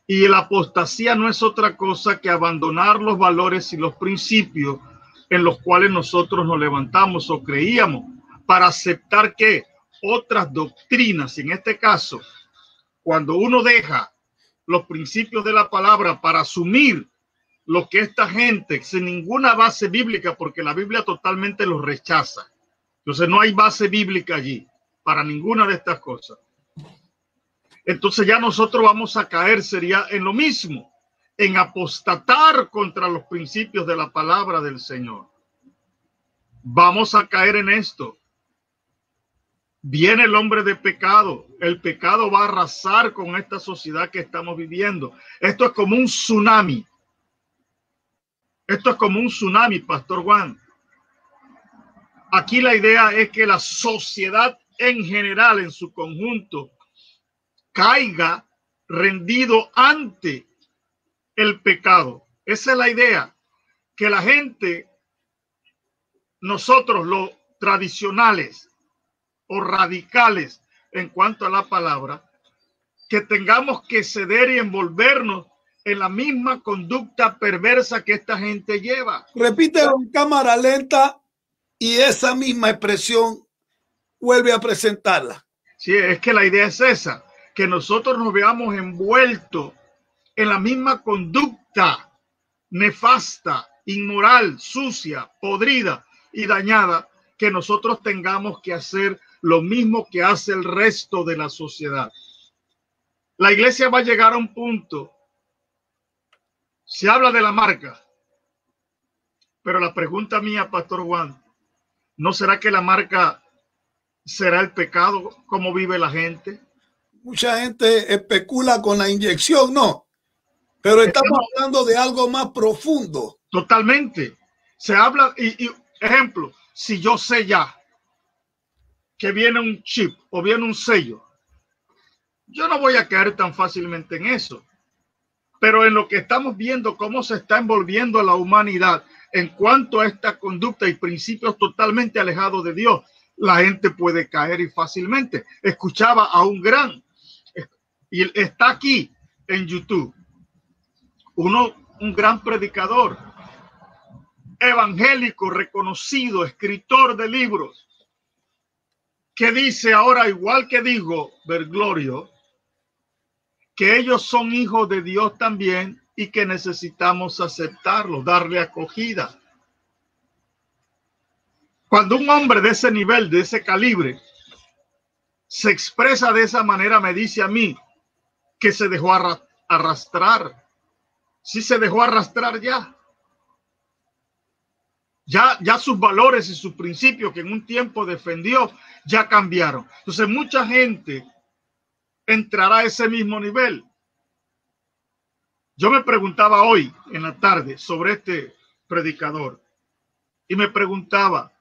Y la apostasía no es otra cosa que abandonar los valores y los principios en los cuales nosotros nos levantamos o creíamos para aceptar que otras doctrinas, en este caso, cuando uno deja los principios de la palabra para asumir lo que esta gente, sin ninguna base bíblica, porque la Biblia totalmente los rechaza. Entonces no hay base bíblica allí para ninguna de estas cosas. Entonces ya nosotros vamos a caer, sería en lo mismo, en apostatar contra los principios de la palabra del Señor. Vamos a caer en esto. Viene el hombre de pecado. El pecado va a arrasar con esta sociedad que estamos viviendo. Esto es como un tsunami. Esto es como un tsunami, Pastor Juan. Aquí la idea es que la sociedad en general, en su conjunto, caiga rendido ante el pecado. Esa es la idea, que la gente, nosotros los tradicionales, o radicales en cuanto a la palabra, que tengamos que ceder y envolvernos en la misma conducta perversa que esta gente lleva. Repítelo en cámara lenta y esa misma expresión vuelve a presentarla. Sí, es que la idea es esa, que nosotros nos veamos envueltos en la misma conducta nefasta, inmoral, sucia, podrida y dañada, que nosotros tengamos que hacer lo mismo que hace el resto de la sociedad. La iglesia va a llegar a un punto, se habla de la marca, pero la pregunta mía, Pastor Juan, ¿no será que la marca será el pecado como vive la gente? Mucha gente especula con la inyección, no, pero estamos hablando de algo más profundo. Totalmente. Se habla, y ejemplo, si yo sé ya que viene un chip o viene un sello, yo no voy a caer tan fácilmente en eso. Pero en lo que estamos viendo cómo se está envolviendo la humanidad en cuanto a esta conducta y principios totalmente alejados de Dios, la gente puede caer y fácilmente. Escuchaba a un gran, y está aquí en YouTube, un gran predicador, evangélico, reconocido, escritor de libros, que dice ahora, igual que dijo Bergoglio, que ellos son hijos de Dios también y que necesitamos aceptarlos, darle acogida. Cuando un hombre de ese nivel, de ese calibre, se expresa de esa manera, me dice a mí que se dejó arrastrar. Sí se dejó arrastrar ya. Ya sus valores y sus principios que en un tiempo defendió ya cambiaron. Entonces mucha gente entrará a ese mismo nivel. Yo me preguntaba hoy en la tarde sobre este predicador y me preguntaba,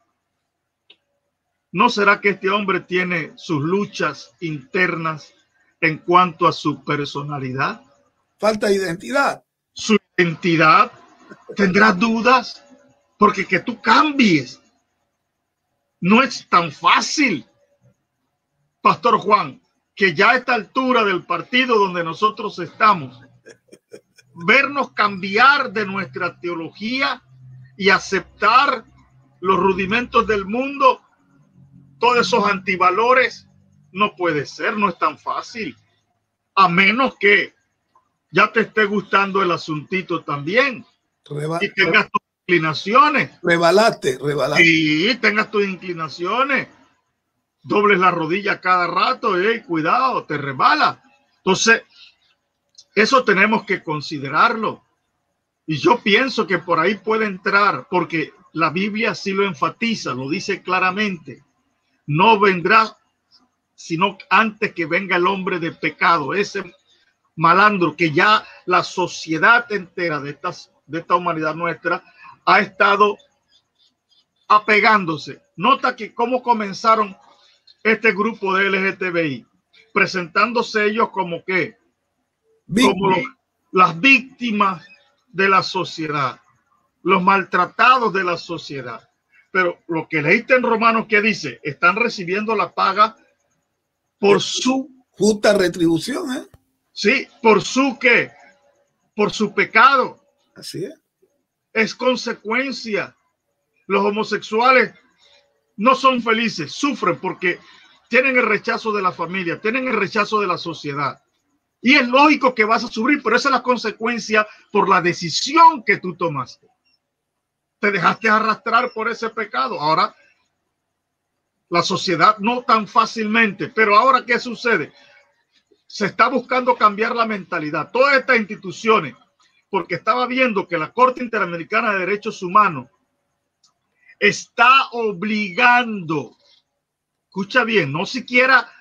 ¿no será que este hombre tiene sus luchas internas en cuanto a su personalidad? Falta de identidad. Su identidad, tendrá dudas, porque que tú cambies no es tan fácil, Pastor Juan, que ya a esta altura del partido donde nosotros estamos, vernos cambiar de nuestra teología y aceptar los rudimentos del mundo, todos esos antivalores, no puede ser, no es tan fácil, a menos que ya te esté gustando el asuntito también y tengas tus inclinaciones. Rebalaste. Sí, tengas tus inclinaciones. Dobles la rodilla cada rato, cuidado, te resbala. Entonces, eso tenemos que considerarlo. Y yo pienso que por ahí puede entrar, porque la Biblia sí lo enfatiza, lo dice claramente. No vendrá, sino antes que venga el hombre de pecado, ese malandro que ya la sociedad entera de esta humanidad nuestra ha estado apegándose. Nota que cómo comenzaron este grupo de LGTBI, presentándose ellos como que como las víctimas de la sociedad, los maltratados de la sociedad. Pero lo que leíste en Romanos, que dice, están recibiendo la paga por su justa retribución, ¿eh? Sí, por su ¿qué? Por su pecado. Así es. Es consecuencia. Los homosexuales no son felices, sufren porque tienen el rechazo de la familia, tienen el rechazo de la sociedad. Y es lógico que vas a sufrir, pero esa es la consecuencia por la decisión que tú tomaste. Te dejaste arrastrar por ese pecado. Ahora, la sociedad no tan fácilmente, pero ahora ¿qué sucede? Se está buscando cambiar la mentalidad. Todas estas instituciones, porque estaba viendo que la Corte Interamericana de Derechos Humanos está obligando, escucha bien, no siquiera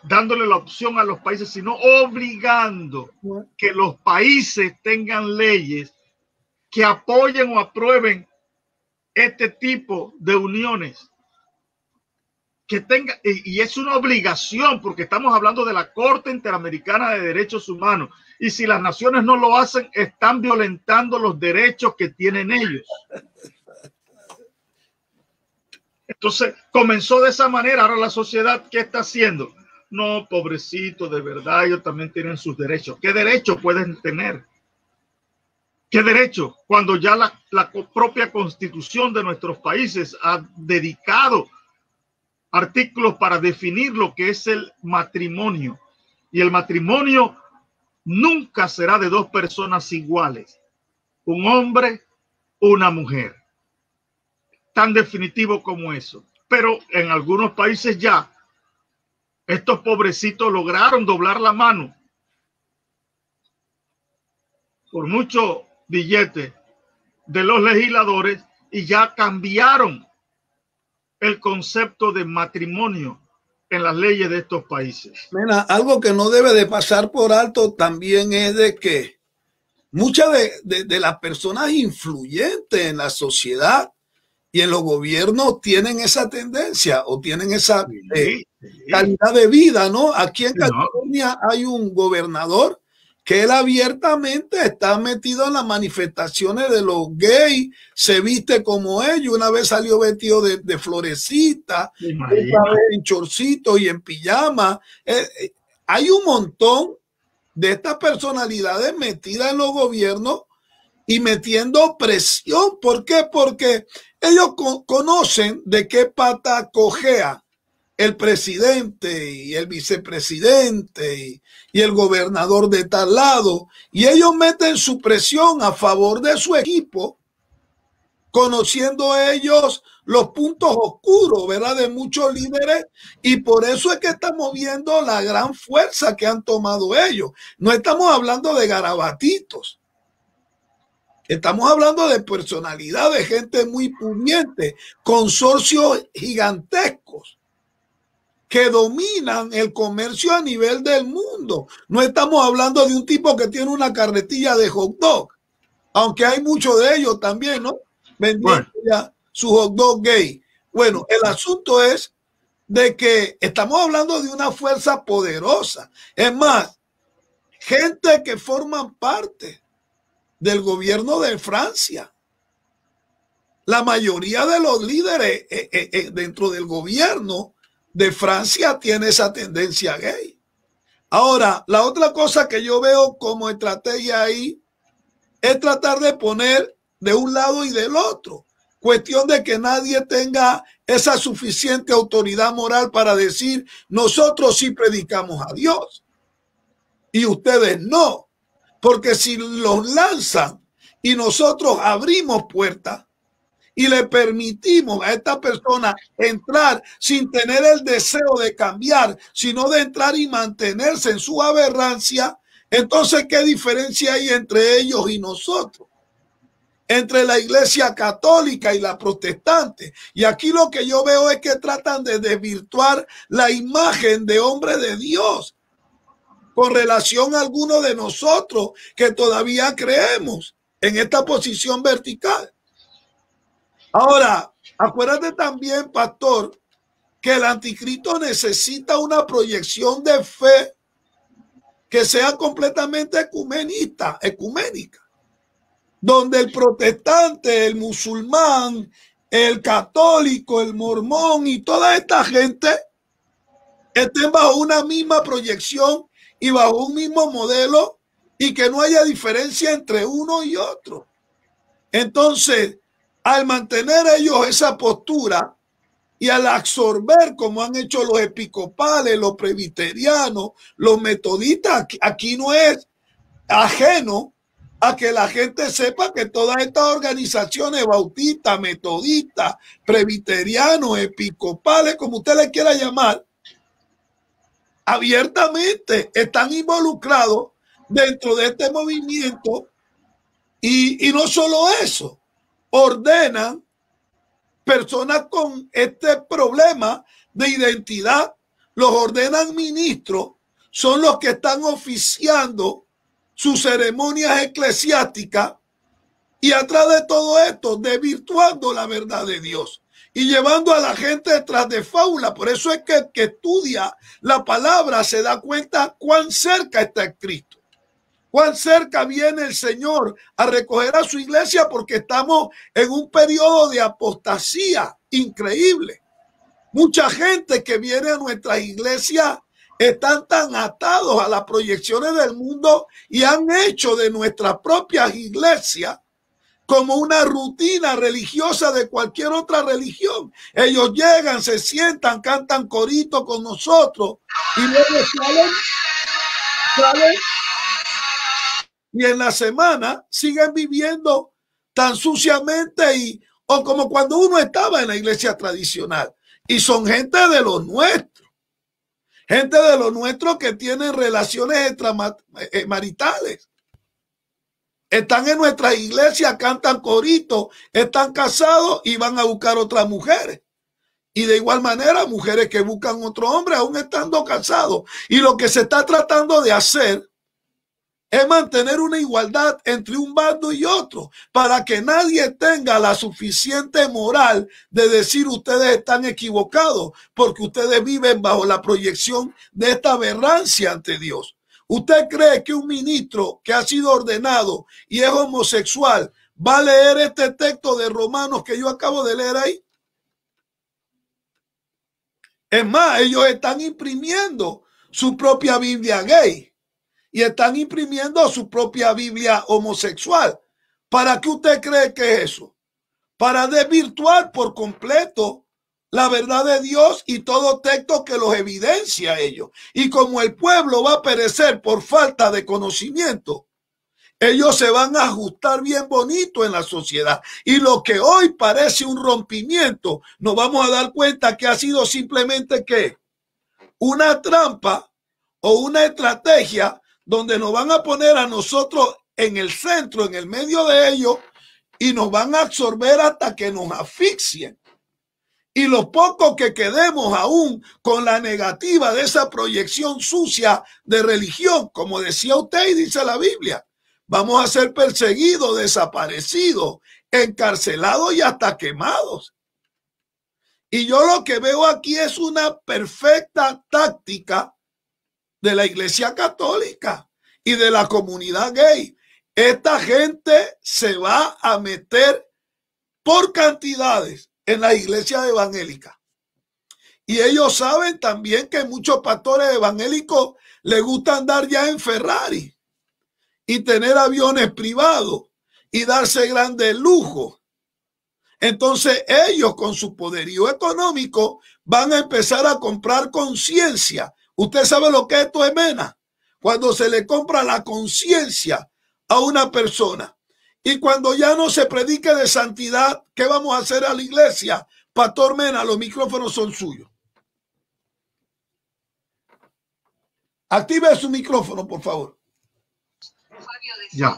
dándole la opción a los países, sino obligando que los países tengan leyes que apoyen o aprueben este tipo de uniones. Que tenga, y es una obligación, porque estamos hablando de la Corte Interamericana de Derechos Humanos, y si las naciones no lo hacen, están violentando los derechos que tienen ellos. Entonces comenzó de esa manera. Ahora la sociedad, ¿qué está haciendo? No, pobrecito, de verdad, ellos también tienen sus derechos. ¿Qué derechos pueden tener? ¿Qué derecho? Cuando ya la propia constitución de nuestros países ha dedicado artículos para definir lo que es el matrimonio. Y el matrimonio nunca será de dos personas iguales. Un hombre, una mujer. Tan definitivo como eso. Pero en algunos países ya, estos pobrecitos lograron doblar la mano por mucho billete de los legisladores y ya cambiaron el concepto de matrimonio en las leyes de estos países. Mira, algo que no debe de pasar por alto también es de que muchas de las personas influyentes en la sociedad y en los gobiernos tienen esa tendencia o tienen esa calidad de vida, ¿no? Aquí en California hay un gobernador que él abiertamente está metido en las manifestaciones de los gays, se viste como ellos, una vez salió vestido de florecita, otra vez en chorcito y en pijama. Hay un montón de estas personalidades metidas en los gobiernos y metiendo presión. ¿Por qué? Porque ellos conocen de qué pata cojea el presidente y el vicepresidente y el gobernador de tal lado, y ellos meten su presión a favor de su equipo, conociendo ellos los puntos oscuros, ¿verdad?, de muchos líderes, y por eso es que estamos viendo la gran fuerza que han tomado ellos. No estamos hablando de garabatitos. Estamos hablando de personalidad, de gente muy pudiente, consorcios gigantescos que dominan el comercio a nivel del mundo. No estamos hablando de un tipo que tiene una carretilla de hot dog, aunque hay muchos de ellos también, ¿no? Vendiendo ya su hot dog gay. Bueno, el asunto es de que estamos hablando de una fuerza poderosa. Es más, gente que forman parte del gobierno de Francia. La mayoría de los líderes dentro del gobierno de Francia tiene esa tendencia gay. Ahora, la otra cosa que yo veo como estrategia ahí es tratar de poner de un lado y del otro. Cuestión de que nadie tenga esa suficiente autoridad moral para decir, nosotros sí predicamos a Dios y ustedes no. Porque si los lanzan y nosotros abrimos puertas y le permitimos a esta persona entrar sin tener el deseo de cambiar, sino de entrar y mantenerse en su aberrancia, entonces, ¿qué diferencia hay entre ellos y nosotros? Entre la iglesia católica y la protestante. Y aquí lo que yo veo es que tratan de desvirtuar la imagen de hombre de Dios con relación a algunos de nosotros que todavía creemos en esta posición vertical. Ahora, acuérdate también, pastor, que el anticristo necesita una proyección de fe que sea completamente ecuménica, donde el protestante, el musulmán, el católico, el mormón y toda esta gente estén bajo una misma proyección y bajo un mismo modelo y que no haya diferencia entre uno y otro. Entonces, al mantener ellos esa postura y al absorber, como han hecho los episcopales, los presbiterianos, los metodistas, aquí no es ajeno a que la gente sepa que todas estas organizaciones bautistas, metodistas, presbiterianos, episcopales, como usted le quiera llamar, abiertamente están involucrados dentro de este movimiento y no solo eso, ordenan personas con este problema de identidad, los ordenan ministros, son los que están oficiando sus ceremonias eclesiásticas y atrás de todo esto desvirtuando la verdad de Dios y llevando a la gente detrás de fábula. Por eso es que el que estudia la palabra se da cuenta cuán cerca está Cristo, cuán cerca viene el Señor a recoger a su iglesia, porque estamos en un periodo de apostasía increíble. Mucha gente que viene a nuestras iglesias están tan atados a las proyecciones del mundo y han hecho de nuestras propias iglesias como una rutina religiosa de cualquier otra religión. Ellos llegan, se sientan, cantan corito con nosotros y luego salen y en la semana siguen viviendo tan suciamente o como cuando uno estaba en la iglesia tradicional. Y son gente de los nuestros. Gente de los nuestros que tienen relaciones extramaritales. Están en nuestra iglesia, cantan corito, están casados y van a buscar otras mujeres. Y de igual manera, mujeres que buscan otro hombre aún estando casados. Y lo que se está tratando de hacer es mantener una igualdad entre un bando y otro, para que nadie tenga la suficiente moral de decir ustedes están equivocados, porque ustedes viven bajo la proyección de esta aberrancia ante Dios. ¿Usted cree que un ministro que ha sido ordenado y es homosexual va a leer este texto de Romanos que yo acabo de leer ahí? Es más, ellos están imprimiendo su propia Biblia gay y están imprimiendo su propia Biblia homosexual. ¿Para qué usted cree que es eso? Para desvirtuar por completo la verdad de Dios y todo texto que los evidencia a ellos. Y como el pueblo va a perecer por falta de conocimiento, ellos se van a ajustar bien bonito en la sociedad. Y lo que hoy parece un rompimiento, nos vamos a dar cuenta que ha sido simplemente ¿qué? Una trampa o una estrategia donde nos van a poner a nosotros en el centro, en el medio de ellos, y nos van a absorber hasta que nos asfixien. Y los pocos que quedemos aún con la negativa de esa proyección sucia de religión, como decía usted y dice la Biblia, vamos a ser perseguidos, desaparecidos, encarcelados y hasta quemados. Y yo lo que veo aquí es una perfecta táctica de la Iglesia Católica y de la comunidad gay. Esta gente se va a meter por cantidades en la iglesia evangélica. Y ellos saben también que muchos pastores evangélicos les gusta andar ya en Ferrari y tener aviones privados y darse grandes lujos. Entonces ellos con su poderío económico van a empezar a comprar conciencia. Usted sabe lo que esto es, Mena, cuando se le compra la conciencia a una persona. Y cuando ya no se predique de santidad, ¿qué vamos a hacer a la iglesia? Pastor Mena, los micrófonos son suyos. Active su micrófono, por favor. Ya.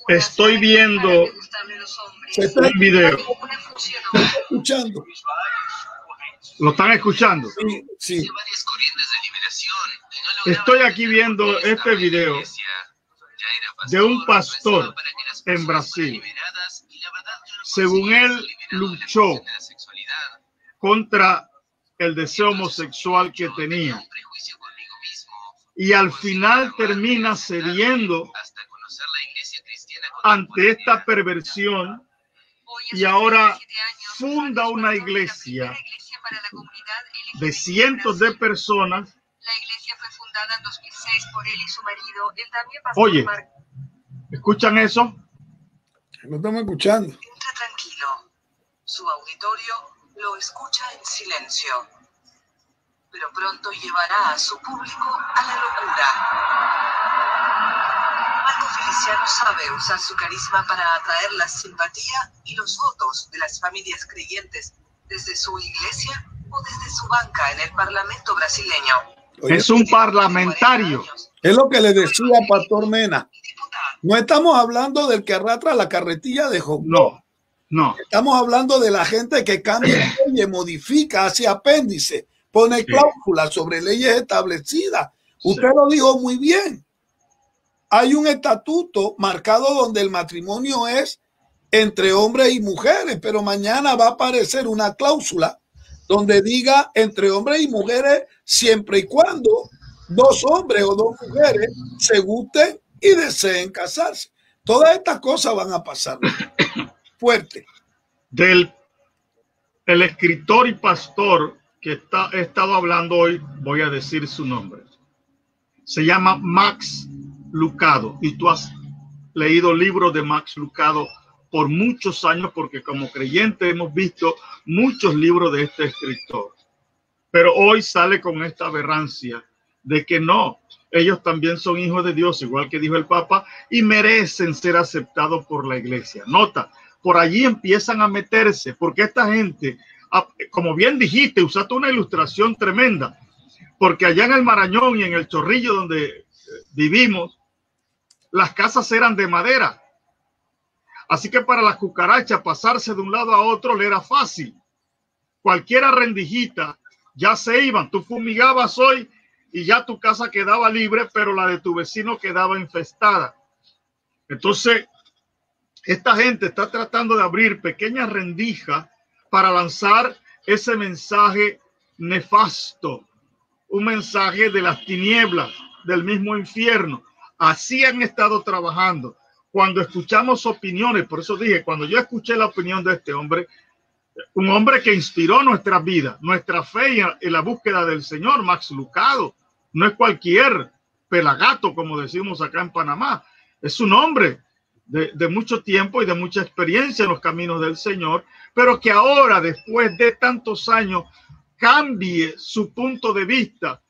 Estoy viendo un video. Se está escuchando. ¿Lo están escuchando? Sí, sí. Estoy aquí viendo este video de un pastor en Brasil. Según él, luchó contra el deseo homosexual que tenía. Y al final termina cediendo ante esta perversión y ahora funda una iglesia de cientos de personas. La iglesia fue fundada en 2006 por él y su marido. Él también pasó. Oye, ¿escuchan eso? No estamos escuchando. Entra tranquilo. Su auditorio lo escucha en silencio. Pero pronto llevará a su público a la locura. Marco Feliciano sabe usar su carisma para atraer la simpatía y los votos de las familias creyentes desde su iglesia o desde su banca en el Parlamento brasileño. Oye, es un parlamentario. Es lo que le decía Pastor Mena. No estamos hablando del que arrastra la carretilla de Job. No, no. Estamos hablando de la gente que cambia leyes, modifica, hace apéndice, pone cláusulas sobre leyes establecidas. Usted lo dijo muy bien. Hay un estatuto marcado donde el matrimonio es entre hombres y mujeres, pero mañana va a aparecer una cláusula donde diga entre hombres y mujeres siempre y cuando dos hombres o dos mujeres se gusten y deseen casarse. Todas estas cosas van a pasar fuerte. Del El escritor y pastor que he estado hablando hoy, voy a decir su nombre. Se llama Max Lucado. Y tú has leído libros de Max Lucado por muchos años, porque como creyentes hemos visto muchos libros de este escritor. Pero hoy sale con esta aberrancia de que no, ellos también son hijos de Dios, igual que dijo el Papa, y merecen ser aceptados por la iglesia. Nota, por allí empiezan a meterse, porque esta gente, como bien dijiste, usaste una ilustración tremenda, porque allá en el Marañón y en el Chorrillo donde vivimos, las casas eran de madera. Así que para las cucarachas pasarse de un lado a otro le era fácil. Cualquiera rendijita ya se iban. Tú fumigabas hoy y ya tu casa quedaba libre, pero la de tu vecino quedaba infestada. Entonces, esta gente está tratando de abrir pequeñas rendijas para lanzar ese mensaje nefasto, un mensaje de las tinieblas, del mismo infierno. Así han estado trabajando. Cuando escuchamos opiniones, por eso dije, cuando yo escuché la opinión de este hombre, un hombre que inspiró nuestra vida, nuestra fe en la búsqueda del Señor, Max Lucado, no es cualquier pelagato, como decimos acá en Panamá, es un hombre de mucho tiempo y de mucha experiencia en los caminos del Señor, pero que ahora, después de tantos años, cambie su punto de vista,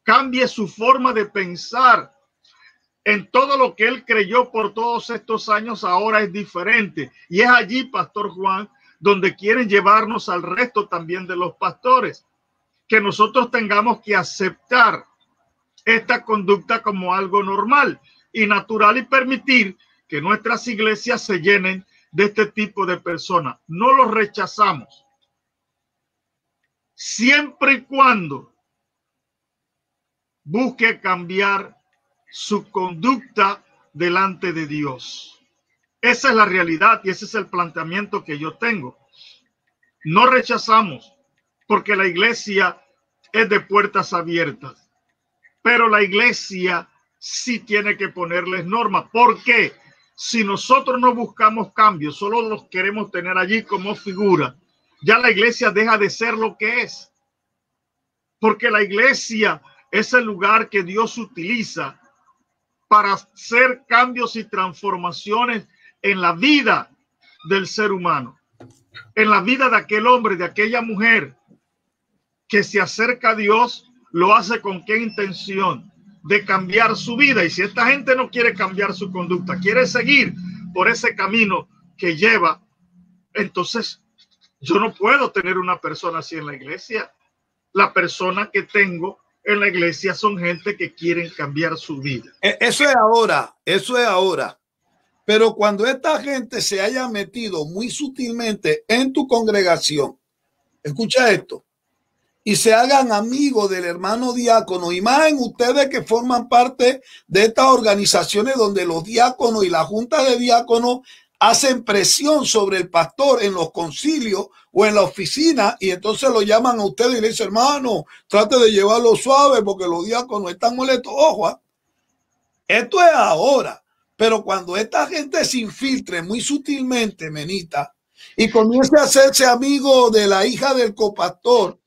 cambie su forma de pensar. En todo lo que él creyó por todos estos años, ahora es diferente. Y es allí, Pastor Juan, donde quieren llevarnos al resto también de los pastores, que nosotros tengamos que aceptar esta conducta como algo normal y natural y permitir que nuestras iglesias se llenen de este tipo de personas. No los rechazamos, siempre y cuando busque cambiar su conducta delante de Dios. Esa es la realidad y ese es el planteamiento que yo tengo. No rechazamos porque la iglesia es de puertas abiertas, pero la iglesia sí tiene que ponerles normas. ¿Por qué? Si nosotros no buscamos cambios, solo los queremos tener allí como figura, ya la iglesia deja de ser lo que es. Porque la iglesia es el lugar que Dios utiliza para hacer cambios y transformaciones en la vida del ser humano, en la vida de aquel hombre, de aquella mujer que se acerca a Dios. Lo hace con qué intención: de cambiar su vida. Y si esta gente no quiere cambiar su conducta, quiere seguir por ese camino que lleva, entonces yo no puedo tener una persona así en la iglesia. La persona que tengo en la iglesia son gente que quieren cambiar su vida. Eso es ahora. Pero cuando esta gente se haya metido muy sutilmente en tu congregación, escucha esto, y se hagan amigos del hermano diácono, y más en ustedes que forman parte de estas organizaciones donde los diáconos y la junta de diáconos hacen presión sobre el pastor en los concilios o en la oficina, y entonces lo llaman a ustedes y le dicen: hermano, trate de llevarlo suave porque los diáconos están molestos. Ojo, esto es ahora, pero cuando esta gente se infiltre muy sutilmente, menita, y comience a hacerse amigo de la hija del copastor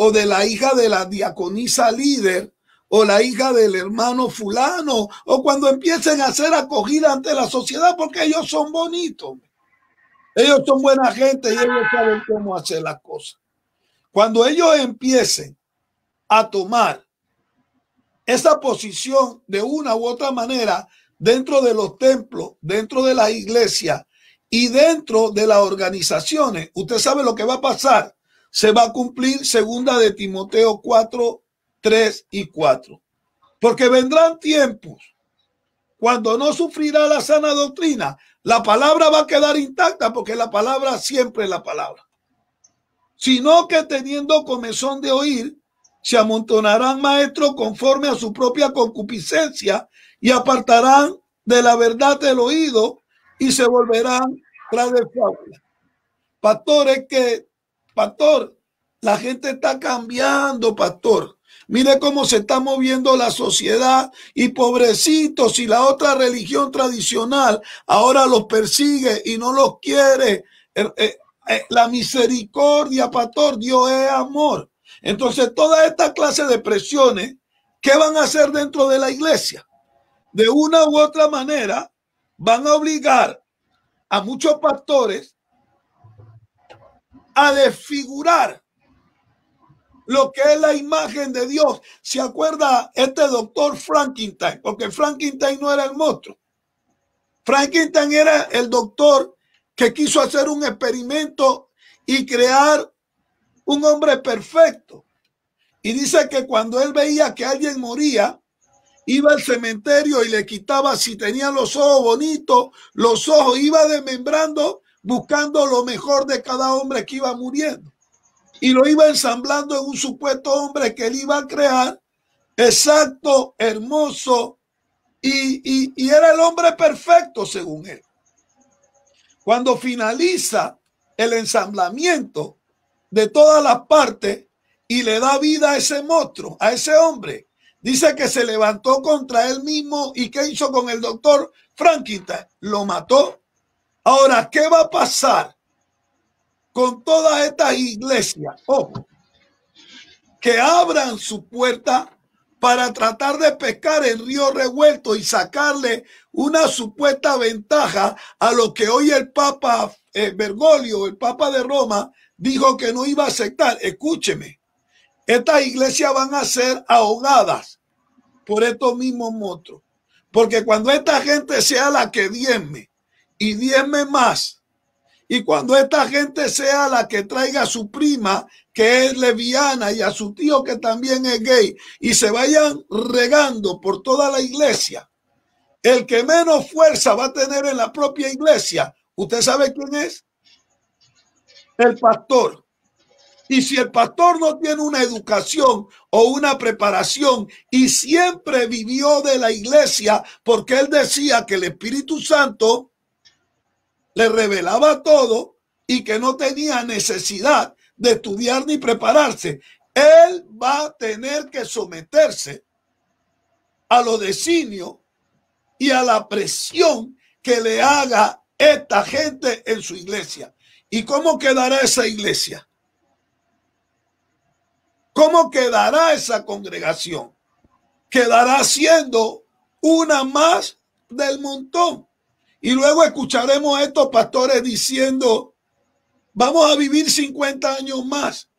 o de la hija de la diaconisa líder, o la hija del hermano fulano, o cuando empiecen a hacer acogida ante la sociedad, porque ellos son bonitos, ellos son buena gente y ellos saben cómo hacer las cosas. Cuando ellos empiecen a tomar esa posición de una u otra manera dentro de los templos, dentro de las iglesias y dentro de las organizaciones, usted sabe lo que va a pasar. Se va a cumplir 2 de Timoteo 4, 3 y 4. Porque vendrán tiempos cuando no sufrirá la sana doctrina. La palabra va a quedar intacta porque la palabra siempre es la palabra. Sino que teniendo comezón de oír, se amontonarán maestros conforme a su propia concupiscencia y apartarán de la verdad el oído y se volverán tras de fábula. Pastor, la gente está cambiando, pastor. Mire cómo se está moviendo la sociedad y pobrecitos, si la otra religión tradicional ahora los persigue y no los quiere. la misericordia, pastor, Dios es amor. Entonces, toda esta clase de presiones, ¿qué van a hacer dentro de la iglesia? De una u otra manera, van a obligar a muchos pastores a desfigurar lo que es la imagen de Dios. ¿Se acuerda este doctor Frankenstein? Porque Frankenstein no era el monstruo. Frankenstein era el doctor que quiso hacer un experimento y crear un hombre perfecto. Y dice que cuando él veía que alguien moría, iba al cementerio y le quitaba, si tenía los ojos bonitos, los ojos, iba desmembrando, buscando lo mejor de cada hombre que iba muriendo. Y lo iba ensamblando en un supuesto hombre que él iba a crear, exacto, hermoso, y era el hombre perfecto según él. Cuando finaliza el ensamblamiento de todas las partes y le da vida a ese monstruo, a ese hombre, dice que se levantó contra él mismo. ¿Y qué hizo con el doctor Frankenstein? Lo mató. Ahora, ¿qué va a pasar con todas estas iglesias? Ojo, que abran su puerta para tratar de pescar en río revuelto y sacarle una supuesta ventaja a lo que hoy el Papa Bergoglio, el Papa de Roma, dijo que no iba a aceptar. Escúcheme, estas iglesias van a ser ahogadas por estos mismos monstruos, porque cuando esta gente sea la que diezme y diezme más, y cuando esta gente sea la que traiga a su prima que es lesbiana y a su tío que también es gay y se vayan regando por toda la iglesia, el que menos fuerza va a tener en la propia iglesia, ¿usted sabe quién es? El pastor. Y si el pastor no tiene una educación o una preparación y siempre vivió de la iglesia porque él decía que el Espíritu Santo le revelaba todo y que no tenía necesidad de estudiar ni prepararse, él va a tener que someterse a los designios y a la presión que le haga esta gente en su iglesia. ¿Y cómo quedará esa iglesia? ¿Cómo quedará esa congregación? Quedará siendo una más del montón. Y luego escucharemos a estos pastores diciendo, vamos a vivir 50 años más,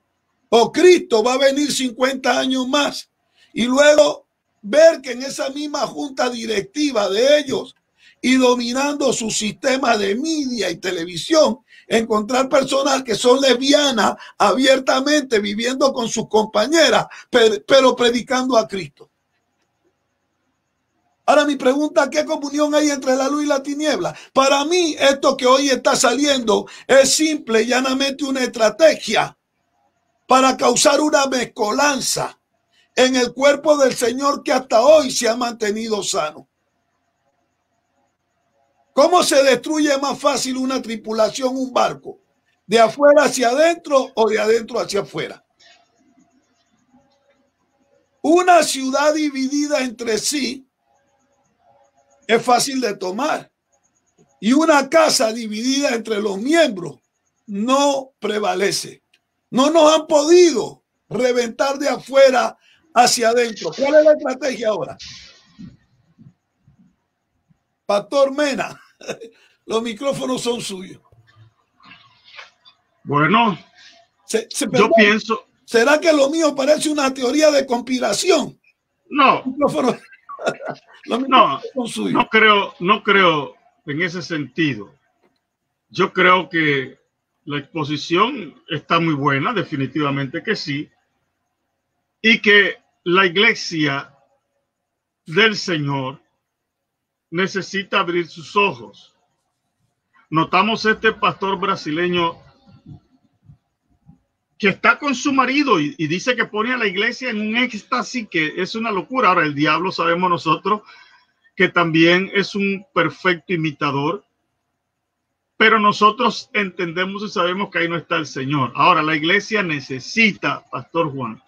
o Cristo va a venir 50 años más. Y luego ver que en esa misma junta directiva de ellos y dominando su sistema de media y televisión, encontrar personas que son lesbianas abiertamente viviendo con sus compañeras, pero predicando a Cristo. Ahora mi pregunta, ¿qué comunión hay entre la luz y la tiniebla? Para mí, esto que hoy está saliendo es simple y llanamente una estrategia para causar una mezcolanza en el cuerpo del Señor que hasta hoy se ha mantenido sano. ¿Cómo se destruye más fácil una tripulación, un barco? ¿De afuera hacia adentro o de adentro hacia afuera? Una ciudad dividida entre sí es fácil de tomar. Y una casa dividida entre los miembros no prevalece. No nos han podido reventar de afuera hacia adentro. ¿Cuál es la estrategia ahora? Pastor Mena, los micrófonos son suyos. Bueno, yo pienso... ¿Será que lo mío parece una teoría de conspiración? No. No creo en ese sentido. Yo creo que la exposición está muy buena, definitivamente que sí, y que la iglesia del Señor necesita abrir sus ojos. Notamos este pastor brasileño que está con su marido y dice que pone a la iglesia en un éxtasis que es una locura. Ahora el diablo, sabemos nosotros, que también es un perfecto imitador, pero nosotros entendemos y sabemos que ahí no está el Señor. Ahora la iglesia necesita, Pastor Juan,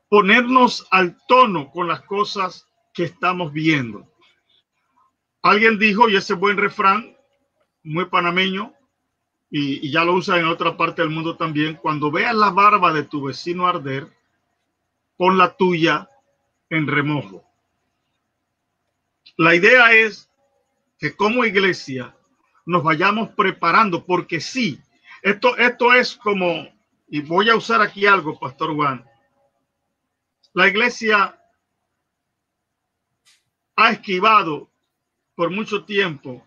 ponernos al tono con las cosas que estamos viendo. Alguien dijo, y ese buen refrán, muy panameño, y ya lo usan en otra parte del mundo también, cuando veas la barba de tu vecino arder, pon la tuya en remojo. La idea es que como iglesia nos vayamos preparando, porque sí, esto es como, y voy a usar aquí algo, Pastor Juan, la iglesia ha esquivado por mucho tiempo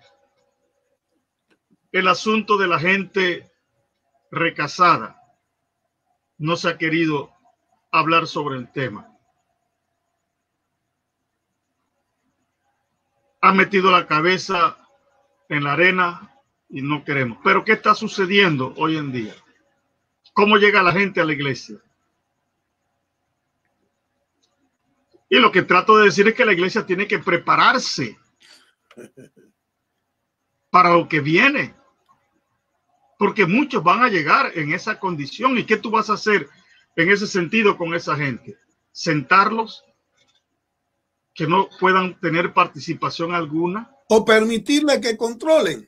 el asunto de la gente recasada. No se ha querido hablar sobre el tema. Ha metido la cabeza en la arena y no queremos. Pero ¿qué está sucediendo hoy en día? ¿Cómo llega la gente a la iglesia? Y lo que trato de decir es que la iglesia tiene que prepararse para lo que viene. Porque muchos van a llegar en esa condición. ¿Y qué tú vas a hacer en ese sentido con esa gente? ¿Sentarlos? ¿Que no puedan tener participación alguna? ¿O permitirle que controlen?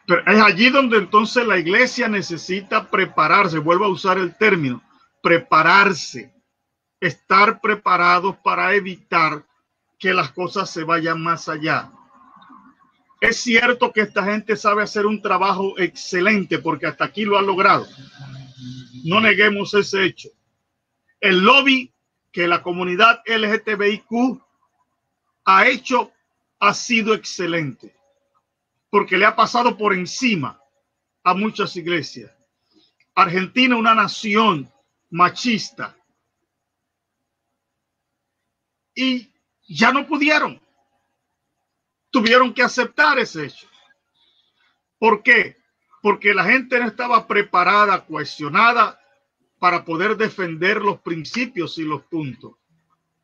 Pero es allí donde entonces la iglesia necesita prepararse. Vuelvo a usar el término, prepararse. Estar preparados para evitar que las cosas se vayan más allá. Es cierto que esta gente sabe hacer un trabajo excelente porque hasta aquí lo ha logrado. No neguemos ese hecho. El lobby que la comunidad LGTBIQ ha hecho ha sido excelente porque le ha pasado por encima a muchas iglesias. Argentina, una nación machista, y ya no pudieron. Tuvieron que aceptar ese hecho. ¿Por qué? Porque la gente no estaba preparada, cohesionada para poder defender los principios y los puntos.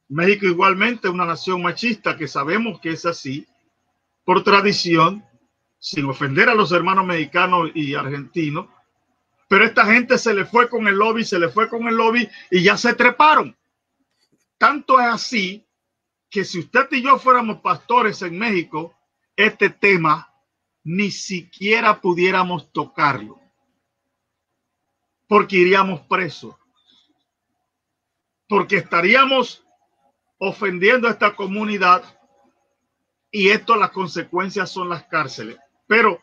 México igualmente es una nación machista que sabemos que es así, por tradición, sin ofender a los hermanos mexicanos y argentinos, pero esta gente se le fue con el lobby, y ya se treparon. Tanto es así que si usted y yo fuéramos pastores en México, este tema ni siquiera pudiéramos tocarlo, porque iríamos presos, porque estaríamos ofendiendo a esta comunidad, y esto, las consecuencias son las cárceles. Pero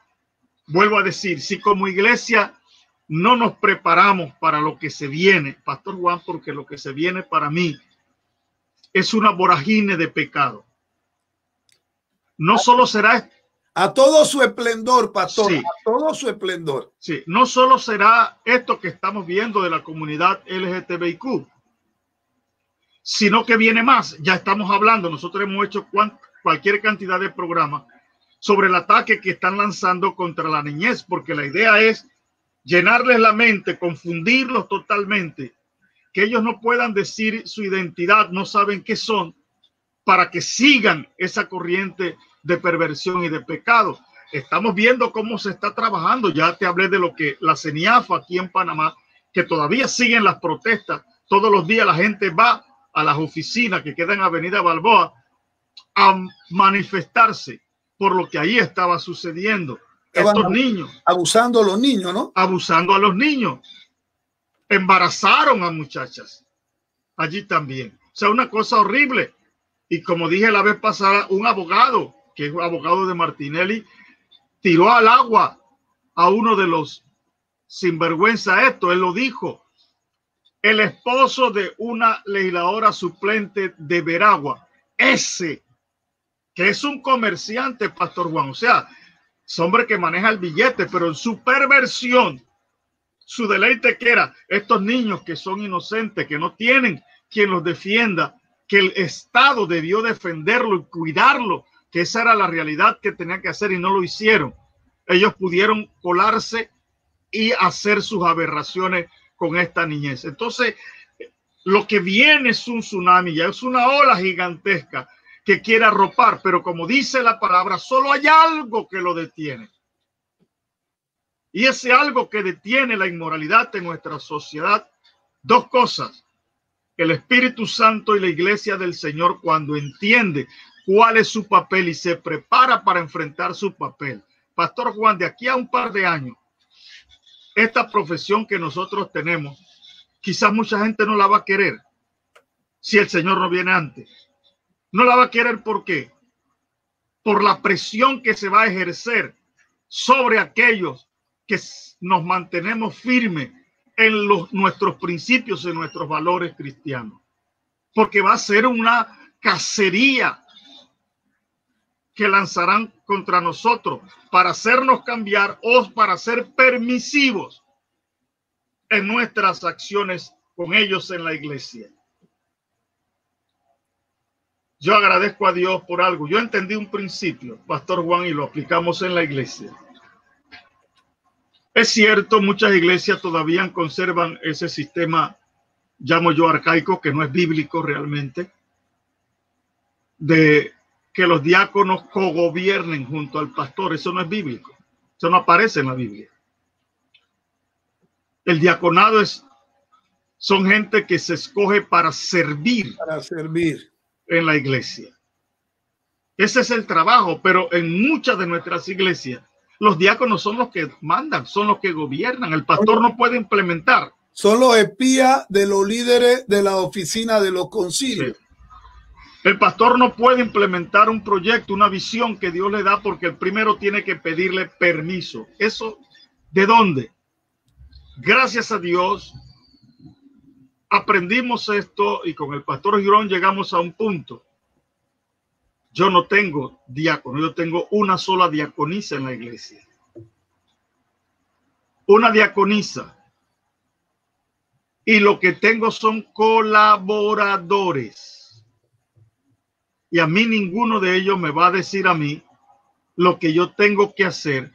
vuelvo a decir, si como iglesia no nos preparamos para lo que se viene, Pastor Juan, porque lo que se viene para mí es una vorágine de pecado. No solo será a todo su esplendor, pastor, sí, a todo su esplendor. Sí, no solo será esto que estamos viendo de la comunidad LGTBIQ, sino que viene más. Ya estamos hablando, nosotros hemos hecho cualquier cantidad de programas sobre el ataque que están lanzando contra la niñez, porque la idea es llenarles la mente, confundirlos totalmente, que ellos no puedan decir su identidad, no saben qué son, para que sigan esa corriente de perversión y de pecado. Estamos viendo cómo se está trabajando. Ya te hablé de lo que la CENIAF aquí en Panamá, que todavía siguen las protestas. Todos los días la gente va a las oficinas que quedan en Avenida Balboa a manifestarse por lo que ahí estaba sucediendo. Estos niños abusando a los niños, ¿no? Abusando a los niños. Embarazaron a muchachas allí también. O sea, una cosa horrible. Y como dije la vez pasada, un abogado, que es abogado de Martinelli, tiró al agua a uno de los sinvergüenza esto. Él lo dijo. El esposo de una legisladora suplente de Veragua, ese, que es un comerciante, Pastor Juan. O sea, es hombre que maneja el billete, pero en su perversión, su deleite que era estos niños que son inocentes, que no tienen quien los defienda, que el Estado debió defenderlo y cuidarlo, que esa era la realidad que tenía que hacer y no lo hicieron. Ellos pudieron colarse y hacer sus aberraciones con esta niñez. Entonces, lo que viene es un tsunami, ya es una ola gigantesca que quiere arropar, pero como dice la palabra, solo hay algo que lo detiene. Y ese algo que detiene la inmoralidad en nuestra sociedad, dos cosas: el Espíritu Santo y la iglesia del Señor, cuando entiende cuál es su papel y se prepara para enfrentar su papel. Pastor Juan, de aquí a un par de años, esta profesión que nosotros tenemos, quizás mucha gente no la va a querer si el Señor no viene antes. No la va a querer, ¿por qué? Por la presión que se va a ejercer sobre aquellos que nos mantenemos firmes en nuestros principios, en nuestros valores cristianos. Porque va a ser una cacería que lanzarán contra nosotros para hacernos cambiar o para ser permisivos en nuestras acciones con ellos en la iglesia. Yo agradezco a Dios por algo. Yo entendí un principio, Pastor Juan, y lo aplicamos en la iglesia. Es cierto, muchas iglesias todavía conservan ese sistema, llamo yo arcaico, que no es bíblico realmente, de que los diáconos cogobiernen junto al pastor. Eso no es bíblico. Eso no aparece en la Biblia. El diaconado son gente que se escoge para servir. Para servir. En la iglesia. Ese es el trabajo, pero en muchas de nuestras iglesias, los diáconos son los que mandan, son los que gobiernan. El pastor no puede implementar. Son los espías de los líderes de la oficina de los concilios. Sí. El pastor no puede implementar un proyecto, una visión que Dios le da, porque el primero tiene que pedirle permiso. ¿Eso de dónde? Gracias a Dios aprendimos esto y con el pastor Girón llegamos a un punto. Yo no tengo diácono, yo tengo una sola diaconisa en la iglesia. Una diaconisa. Y lo que tengo son colaboradores. Y a mí ninguno de ellos me va a decir a mí lo que yo tengo que hacer,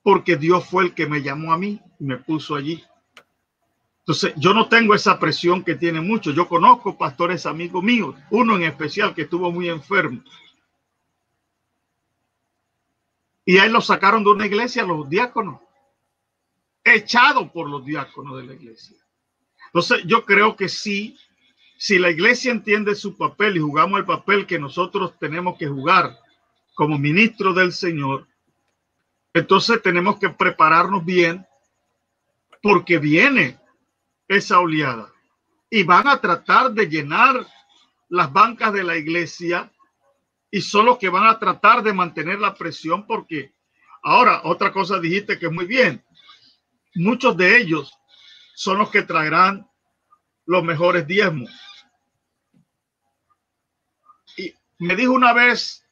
porque Dios fue el que me llamó a mí y me puso allí. Entonces, yo no tengo esa presión que tiene muchos. Yo conozco pastores amigos míos, uno en especial que estuvo muy enfermo. Y a él lo sacaron de una iglesia, los diáconos, echado por los diáconos de la iglesia. Entonces, yo creo que sí, si la iglesia entiende su papel y jugamos el papel que nosotros tenemos que jugar como ministros del Señor, entonces tenemos que prepararnos bien, porque viene esa oleada y van a tratar de llenar las bancas de la iglesia y son los que van a tratar de mantener la presión, porque ahora otra cosa dijiste que es muy bien, muchos de ellos son los que traerán los mejores diezmos. Y me dijo una vez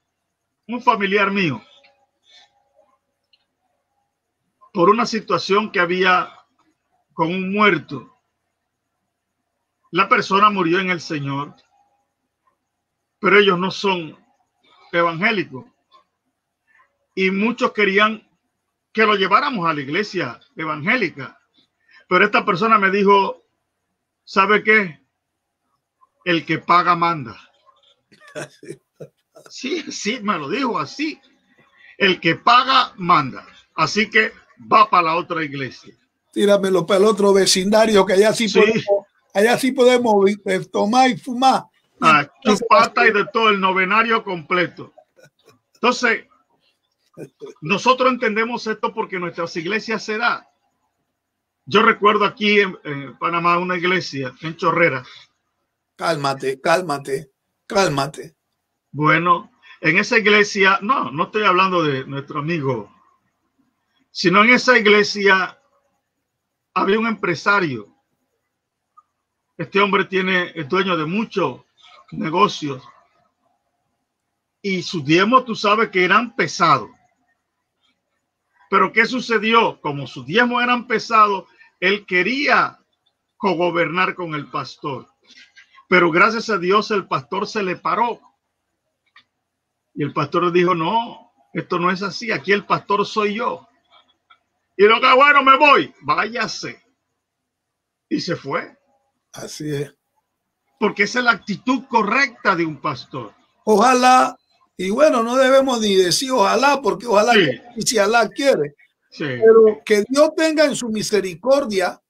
un familiar mío, por una situación que había con un muerto, la persona murió en el Señor, pero ellos no son evangélicos. Y muchos querían que lo lleváramos a la iglesia evangélica. Pero esta persona me dijo, ¿sabe qué? El que paga manda. Sí, sí, me lo dijo así. El que paga manda. Así que va para la otra iglesia. Tíramelo para el otro vecindario, que allá sí, podemos tomar y fumar. Chupata y de todo, el novenario completo. Entonces, nosotros entendemos esto porque nuestras iglesias se da. Yo recuerdo aquí en Panamá una iglesia en Chorrera. Cálmate. Bueno, en esa iglesia, no estoy hablando de nuestro amigo, sino en esa iglesia había un empresario. Este hombre es dueño de muchos negocios y sus diezmos, tú sabes que eran pesados. Pero ¿qué sucedió? Como sus diezmos eran pesados, él quería cogobernar con el pastor. Pero gracias a Dios el pastor se le paró. Y el pastor le dijo, no, esto no es así. Aquí el pastor soy yo. Y lo que bueno, me voy. Váyase. Y se fue. Así es. Porque esa es la actitud correcta de un pastor. Ojalá, y bueno, no debemos ni decir ojalá, porque ojalá, sí. Y si Alá quiere, sí. Pero que Dios tenga en su misericordia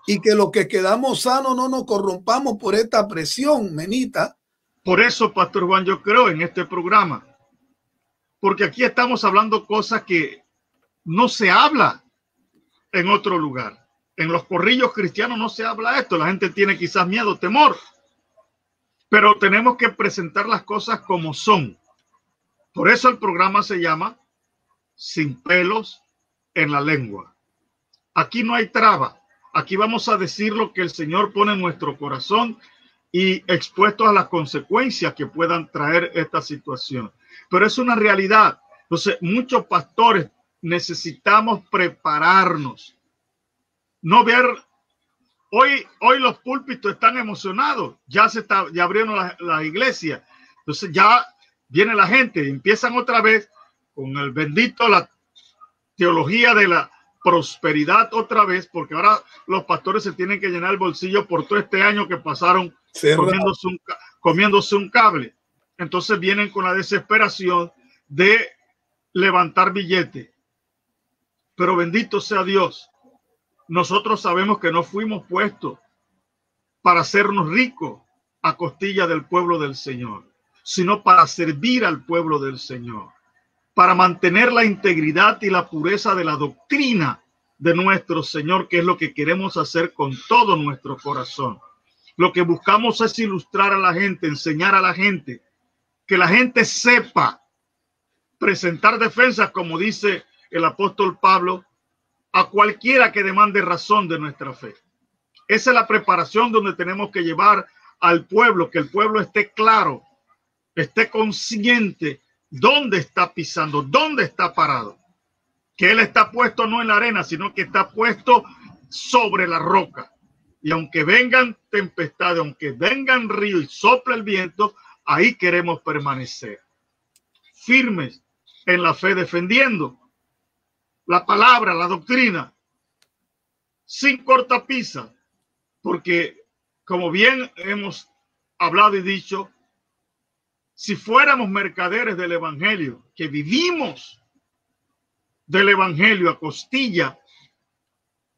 y que los que quedamos sanos no nos corrompamos por esta presión, menita. Por eso, Pastor Juan, yo creo en este programa, porque aquí estamos hablando cosas que no se habla en otro lugar. En los corrillos cristianos no se habla esto. La gente tiene quizás miedo, temor, pero tenemos que presentar las cosas como son. Por eso el programa se llama Sin pelos en la lengua. Aquí no hay traba. Aquí vamos a decir lo que el Señor pone en nuestro corazón y expuestos a las consecuencias que puedan traer esta situación. Pero es una realidad. Entonces, muchos pastores necesitamos prepararnos. No ver, hoy los púlpitos están emocionados. Ya abrieron la iglesia. Entonces ya viene la gente, empiezan otra vez con el bendito, la teología de la prosperidad otra vez, porque ahora los pastores se tienen que llenar el bolsillo por todo este año que pasaron comiéndose un cable. Entonces vienen con la desesperación de levantar billetes. Pero bendito sea Dios. Nosotros sabemos que no fuimos puestos para hacernos ricos a costilla del pueblo del Señor, sino para servir al pueblo del Señor, para mantener la integridad y la pureza de la doctrina de nuestro Señor, que es lo que queremos hacer con todo nuestro corazón. Lo que buscamos es ilustrar a la gente, enseñar a la gente, que la gente sepa presentar defensas, como dice el apóstol Pablo, a cualquiera que demande razón de nuestra fe. Esa es la preparación donde tenemos que llevar al pueblo, que el pueblo esté claro, esté consciente dónde está pisando, dónde está parado, que él está puesto no en la arena, sino que está puesto sobre la roca. Y aunque vengan tempestades, aunque vengan ríos y sople el viento, ahí queremos permanecer firmes en la fe, defendiendo la palabra, la doctrina, sin cortapisa, porque como bien hemos hablado y dicho, si fuéramos mercaderes del evangelio, que vivimos del evangelio a costilla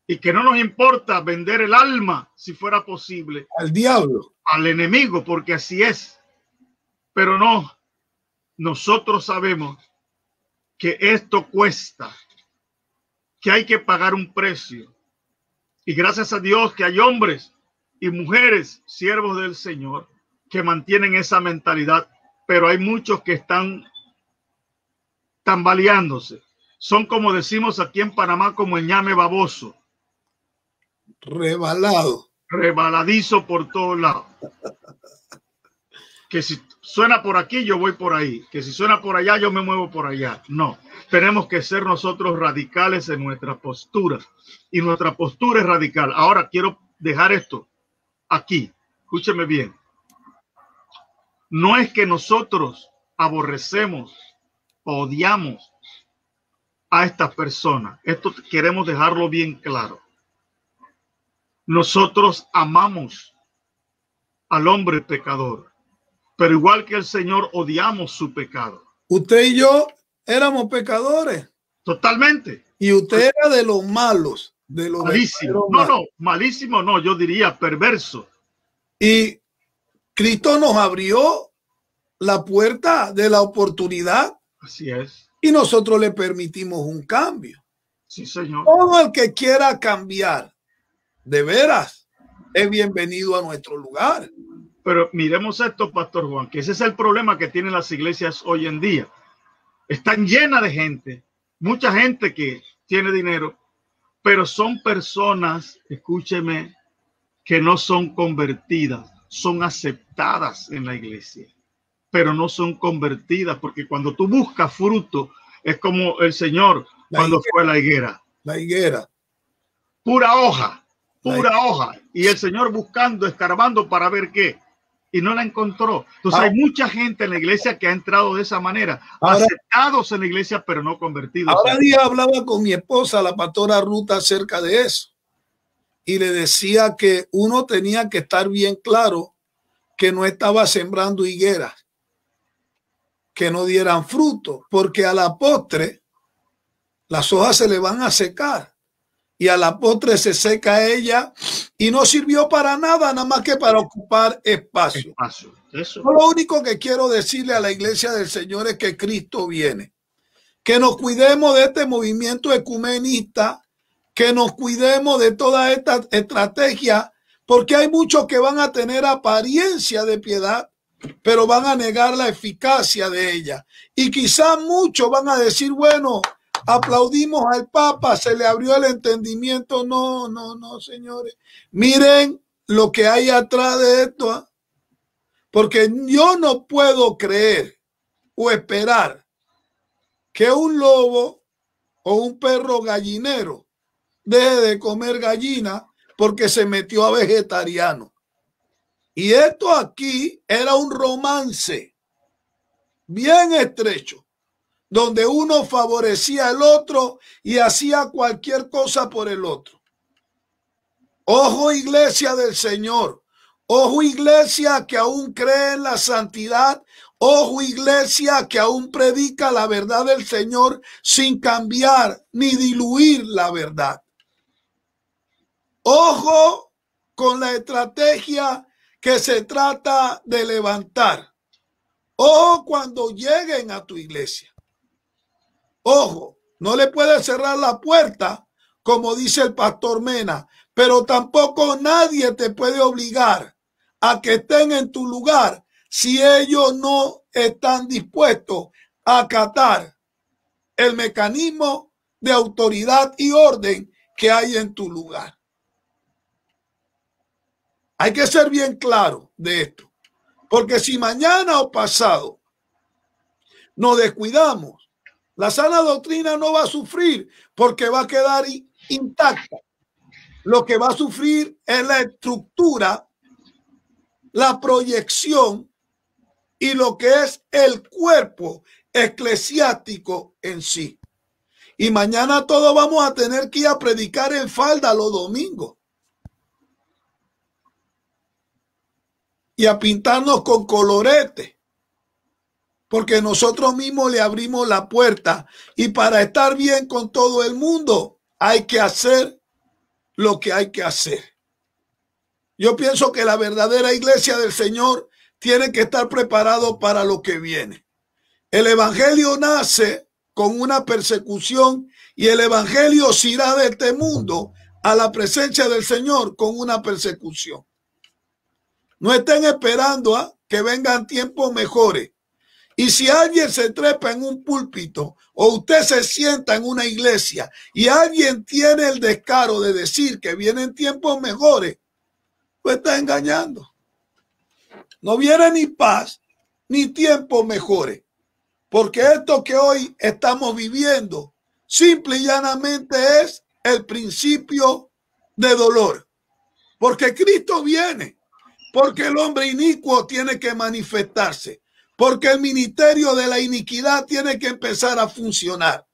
y que no nos importa vender el alma, si fuera posible, al diablo, al enemigo, porque así es, pero no, nosotros sabemos que esto cuesta, que hay que pagar un precio. Y gracias a Dios que hay hombres y mujeres, siervos del Señor, que mantienen esa mentalidad, pero hay muchos que están tambaleándose. Son, como decimos aquí en Panamá, como el ñame baboso. Rebaladizo por todos lados. Que si suena por aquí, yo voy por ahí. Que si suena por allá, yo me muevo por allá. No, tenemos que ser nosotros radicales en nuestra postura. Y nuestra postura es radical. Ahora quiero dejar esto aquí. Escúcheme bien. No es que nosotros aborrecemos o odiamos a estas personas. Esto queremos dejarlo bien claro. Nosotros amamos al hombre pecador, pero igual que el Señor odiamos su pecado. Usted y yo éramos pecadores. Totalmente. Y usted era de los malos, de los malísimos. No, malísimo no, yo diría perverso. Y Cristo nos abrió la puerta de la oportunidad. Así es. Y nosotros le permitimos un cambio. Sí, Señor. Todo el que quiera cambiar, de veras, es bienvenido a nuestro lugar. Pero miremos esto, Pastor Juan, que ese es el problema que tienen las iglesias hoy en día. Están llenas de gente, mucha gente que tiene dinero, pero son personas, escúcheme, que no son convertidas, son aceptadas en la iglesia, pero no son convertidas, porque cuando tú buscas fruto, es como el Señor cuando fue a la higuera. La higuera. Pura hoja. Y el Señor buscando, escarbando para ver qué. Y no la encontró. Entonces hay mucha gente en la iglesia que ha entrado de esa manera, aceptados en la iglesia, pero no convertidos. Ahora día hablaba con mi esposa, la pastora Ruta, acerca de eso. Y le decía que uno tenía que estar bien claro que no estaba sembrando higueras que no dieran fruto, porque a la postre las hojas se le van a secar. Y a la postre se seca ella y no sirvió para nada, nada más que para ocupar espacio. Eso. Lo único que quiero decirle a la iglesia del Señor es que Cristo viene. que nos cuidemos de este movimiento ecumenista, que nos cuidemos de toda esta estrategia, porque hay muchos que van a tener apariencia de piedad, pero van a negar la eficacia de ella. Y quizás muchos van a decir, bueno, aplaudimos al Papa, se le abrió el entendimiento. No, no, no, señores. Miren lo que hay atrás de esto, ¿eh? Porque yo no puedo creer o esperar que un lobo o un perro gallinero deje de comer gallina porque se metió a vegetariano. Y esto aquí era un romance bien estrecho, donde uno favorecía al otro y hacía cualquier cosa por el otro. Ojo, iglesia del Señor. Ojo, iglesia que aún cree en la santidad. Ojo, iglesia que aún predica la verdad del Señor sin cambiar ni diluir la verdad. Ojo con la estrategia que se trata de levantar. Ojo cuando lleguen a tu iglesia. Ojo, no le puedes cerrar la puerta, como dice el pastor Mena, pero tampoco nadie te puede obligar a que estén en tu lugar si ellos no están dispuestos a acatar el mecanismo de autoridad y orden que hay en tu lugar. Hay que ser bien claro de esto, porque si mañana o pasado nos descuidamos, la sana doctrina no va a sufrir porque va a quedar intacta. Lo que va a sufrir es la estructura, la proyección y lo que es el cuerpo eclesiástico en sí. Y mañana todos vamos a tener que ir a predicar en falda los domingos y a pintarnos con colorete, porque nosotros mismos le abrimos la puerta, y para estar bien con todo el mundo hay que hacer lo que hay que hacer. Yo pienso que la verdadera iglesia del Señor tiene que estar preparado para lo que viene. El evangelio nace con una persecución y el evangelio se irá de este mundo a la presencia del Señor con una persecución. No estén esperando a que vengan tiempos mejores. Y si alguien se trepa en un púlpito o usted se sienta en una iglesia y alguien tiene el descaro de decir que vienen tiempos mejores, pues está engañando. No viene ni paz ni tiempos mejores, porque esto que hoy estamos viviendo simple y llanamente es el principio de dolor, porque Cristo viene, porque el hombre inicuo tiene que manifestarse, porque el ministerio de la iniquidad tiene que empezar a funcionar.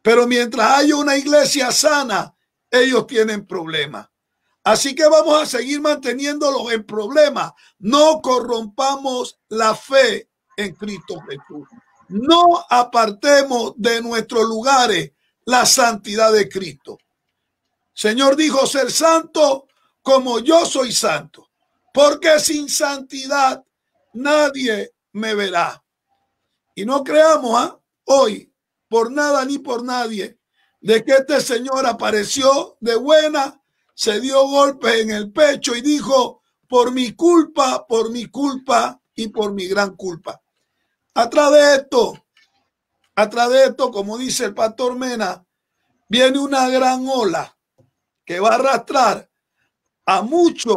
Pero mientras haya una iglesia sana, ellos tienen problemas. Así que vamos a seguir manteniéndolos en problemas. No corrompamos la fe en Cristo Jesús. No apartemos de nuestros lugares la santidad de Cristo. Señor dijo ser santo como yo soy santo, porque sin santidad nadie me verá. Y no creamos hoy por nada ni por nadie de que este señor apareció de buena, se dio golpes en el pecho y dijo, por mi culpa y por mi gran culpa. Atrás de esto, como dice el pastor Mena, viene una gran ola que va a arrastrar a muchos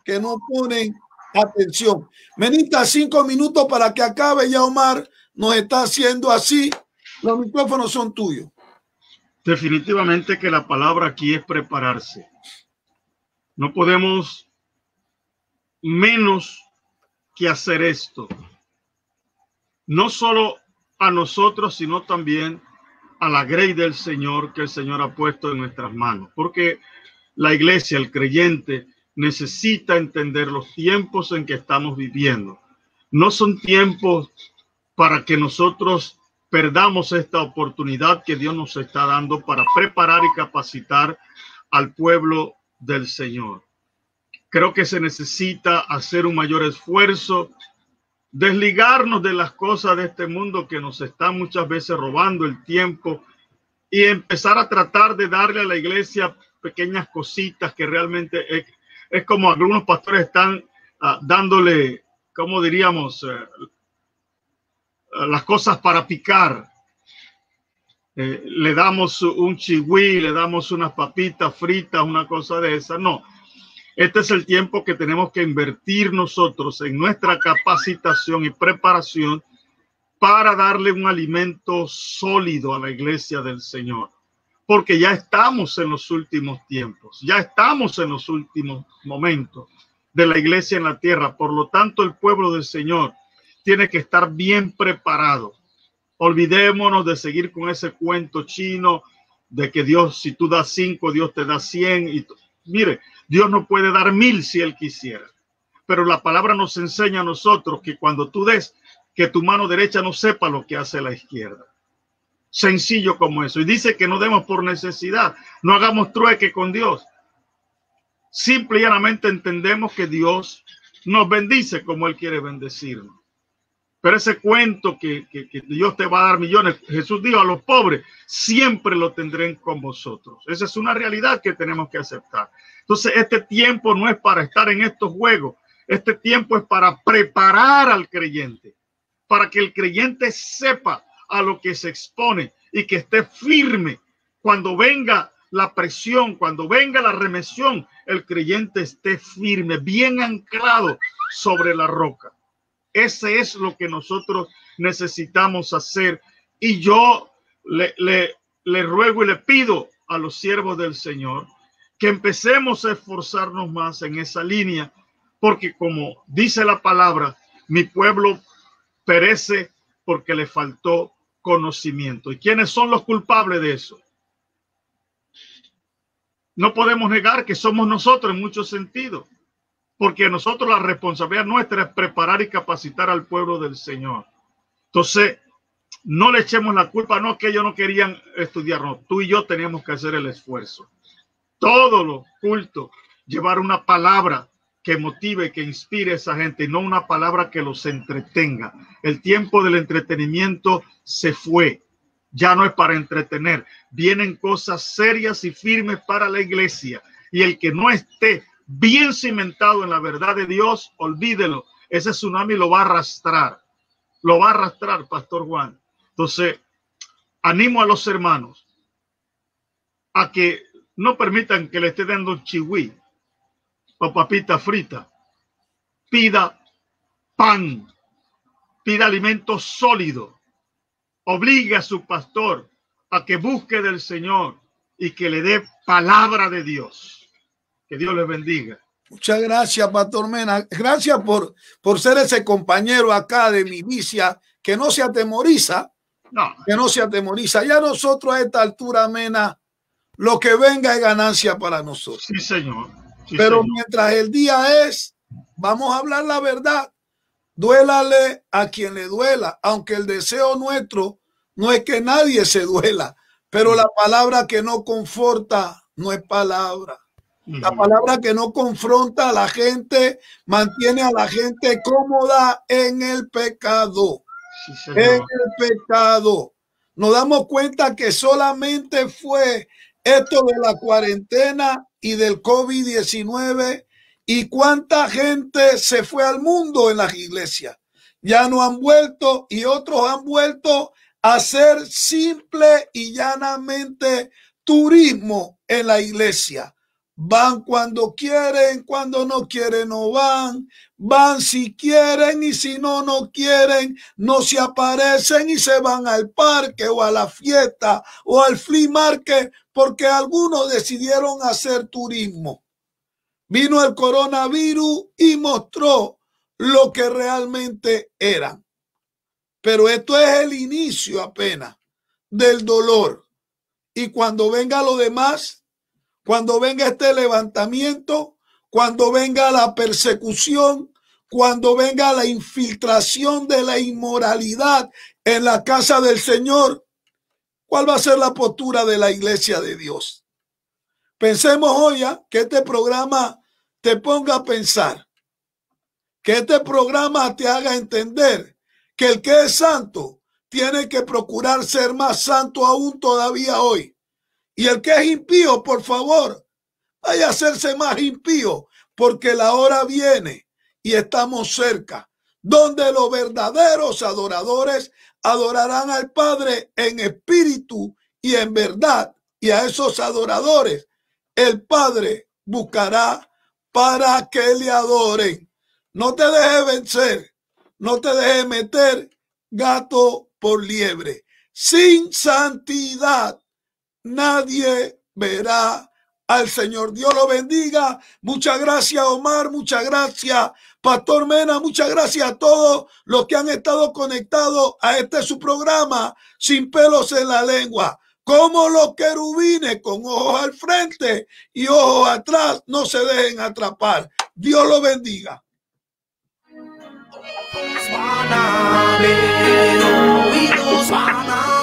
que no ponen atención. Menita, 5 minutos para que acabe. Ya Omar nos está haciendo así. Los micrófonos son tuyos. Definitivamente que la palabra aquí es prepararse. No podemos menos que hacer esto. No solo a nosotros, sino también a la grey del Señor que el Señor ha puesto en nuestras manos. Porque la iglesia, el creyente, necesita entender los tiempos en que estamos viviendo. No son tiempos para que nosotros perdamos esta oportunidad que Dios nos está dando para preparar y capacitar al pueblo del Señor. Creo que se necesita hacer un mayor esfuerzo desligarnos de las cosas de este mundo que nos están muchas veces robando el tiempo y empezar a tratar de darle a la iglesia pequeñas cositas que realmente es como algunos pastores están dándole, ¿cómo diríamos? Las cosas para picar. Le damos un chihui, le damos unas papitas fritas, una cosa de esa. No, este es el tiempo que tenemos que invertir nosotros en nuestra capacitación y preparación para darle un alimento sólido a la iglesia del Señor. Porque ya estamos en los últimos tiempos, ya estamos en los últimos momentos de la iglesia en la tierra. Por lo tanto, el pueblo del Señor tiene que estar bien preparado. Olvidémonos de seguir con ese cuento chino de que Dios, si tú das 5, Dios te da 100. Y mire, Dios no puede dar 1000 si Él quisiera. Pero la palabra nos enseña a nosotros que cuando tú des, que tu mano derecha no sepa lo que hace la izquierda. Sencillo como eso. Y dice que no demos por necesidad, no hagamos trueque con Dios. Simple y llanamente entendemos que Dios nos bendice como Él quiere bendecirnos. Pero ese cuento que Dios te va a dar millones, Jesús dijo a los pobres, siempre lo tendré con vosotros. Esa es una realidad que tenemos que aceptar. Entonces, este tiempo no es para estar en estos juegos. Este tiempo es para preparar al creyente, para que el creyente sepa a lo que se expone y que esté firme cuando venga la presión, cuando venga la remesión, el creyente esté firme, bien anclado sobre la roca. Ese es lo que nosotros necesitamos hacer. Y yo le ruego y le pido a los siervos del Señor que empecemos a esforzarnos más en esa línea, porque como dice la palabra, mi pueblo perece porque le faltó conocimiento. ¿Y quiénes son los culpables de eso? No podemos negar que somos nosotros en muchos sentidos, porque nosotros la responsabilidad nuestra es preparar y capacitar al pueblo del Señor. Entonces, no le echemos la culpa, no que ellos no querían estudiar, no, tú y yo teníamos que hacer el esfuerzo. Todos los cultos, llevar una palabra que motive, que inspire a esa gente, y no una palabra que los entretenga. El tiempo del entretenimiento se fue. Ya no es para entretener. Vienen cosas serias y firmes para la iglesia. Y el que no esté bien cimentado en la verdad de Dios, olvídelo. Ese tsunami lo va a arrastrar. Lo va a arrastrar, Pastor Juan. Entonces, animo a los hermanos a que no permitan que le esté dando chihui o papita frita. Pida pan, pida alimento sólido. Obligue a su pastor a que busque del Señor y que le dé palabra de Dios. Que Dios les bendiga. Muchas gracias, Pastor Mena. Gracias por ser ese compañero acá de milicia que no se atemoriza. No. Que no se atemoriza. Ya nosotros a esta altura, Mena, lo que venga es ganancia para nosotros. Sí, señor. Sí, pero señor. Mientras el día es, vamos a hablar la verdad. Duélale a quien le duela, aunque el deseo nuestro no es que nadie se duela, pero la palabra que no conforta no es palabra. La palabra que no confronta a la gente mantiene a la gente cómoda en el pecado. Sí, en el pecado. Nos damos cuenta que solamente fue esto de la cuarentena y del COVID-19 y cuánta gente se fue al mundo en las iglesias. Ya no han vuelto y otros han vuelto a hacer simple y llanamente turismo en la iglesia. Van cuando quieren, cuando no quieren no van, van si quieren y si no, no quieren, no se aparecen y se van al parque o a la fiesta o al flea market porque algunos decidieron hacer turismo. Vino el coronavirus y mostró lo que realmente eran. Pero esto es el inicio apenas del dolor. Y cuando venga lo demás, cuando venga este levantamiento, cuando venga la persecución, cuando venga la infiltración de la inmoralidad en la casa del Señor, ¿cuál va a ser la postura de la iglesia de Dios? Pensemos hoy que este programa te ponga a pensar que este programa te haga entender que el que es santo tiene que procurar ser más santo aún todavía hoy. Y el que es impío, por favor, vaya a hacerse más impío, porque la hora viene y estamos cerca, donde los verdaderos adoradores adorarán al Padre en espíritu y en verdad. Y a esos adoradores el Padre buscará para que le adoren. No te dejes vencer, no te dejes meter gato por liebre. Sin santidad nadie verá al Señor. Dios lo bendiga. Muchas gracias, Omar. Muchas gracias, Pastor Mena. Muchas gracias a todos los que han estado conectados a su programa Sin Pelos en la Lengua. Como los querubines, con ojos al frente y ojos atrás, no se dejen atrapar. Dios lo bendiga. Van a ver, oídos van a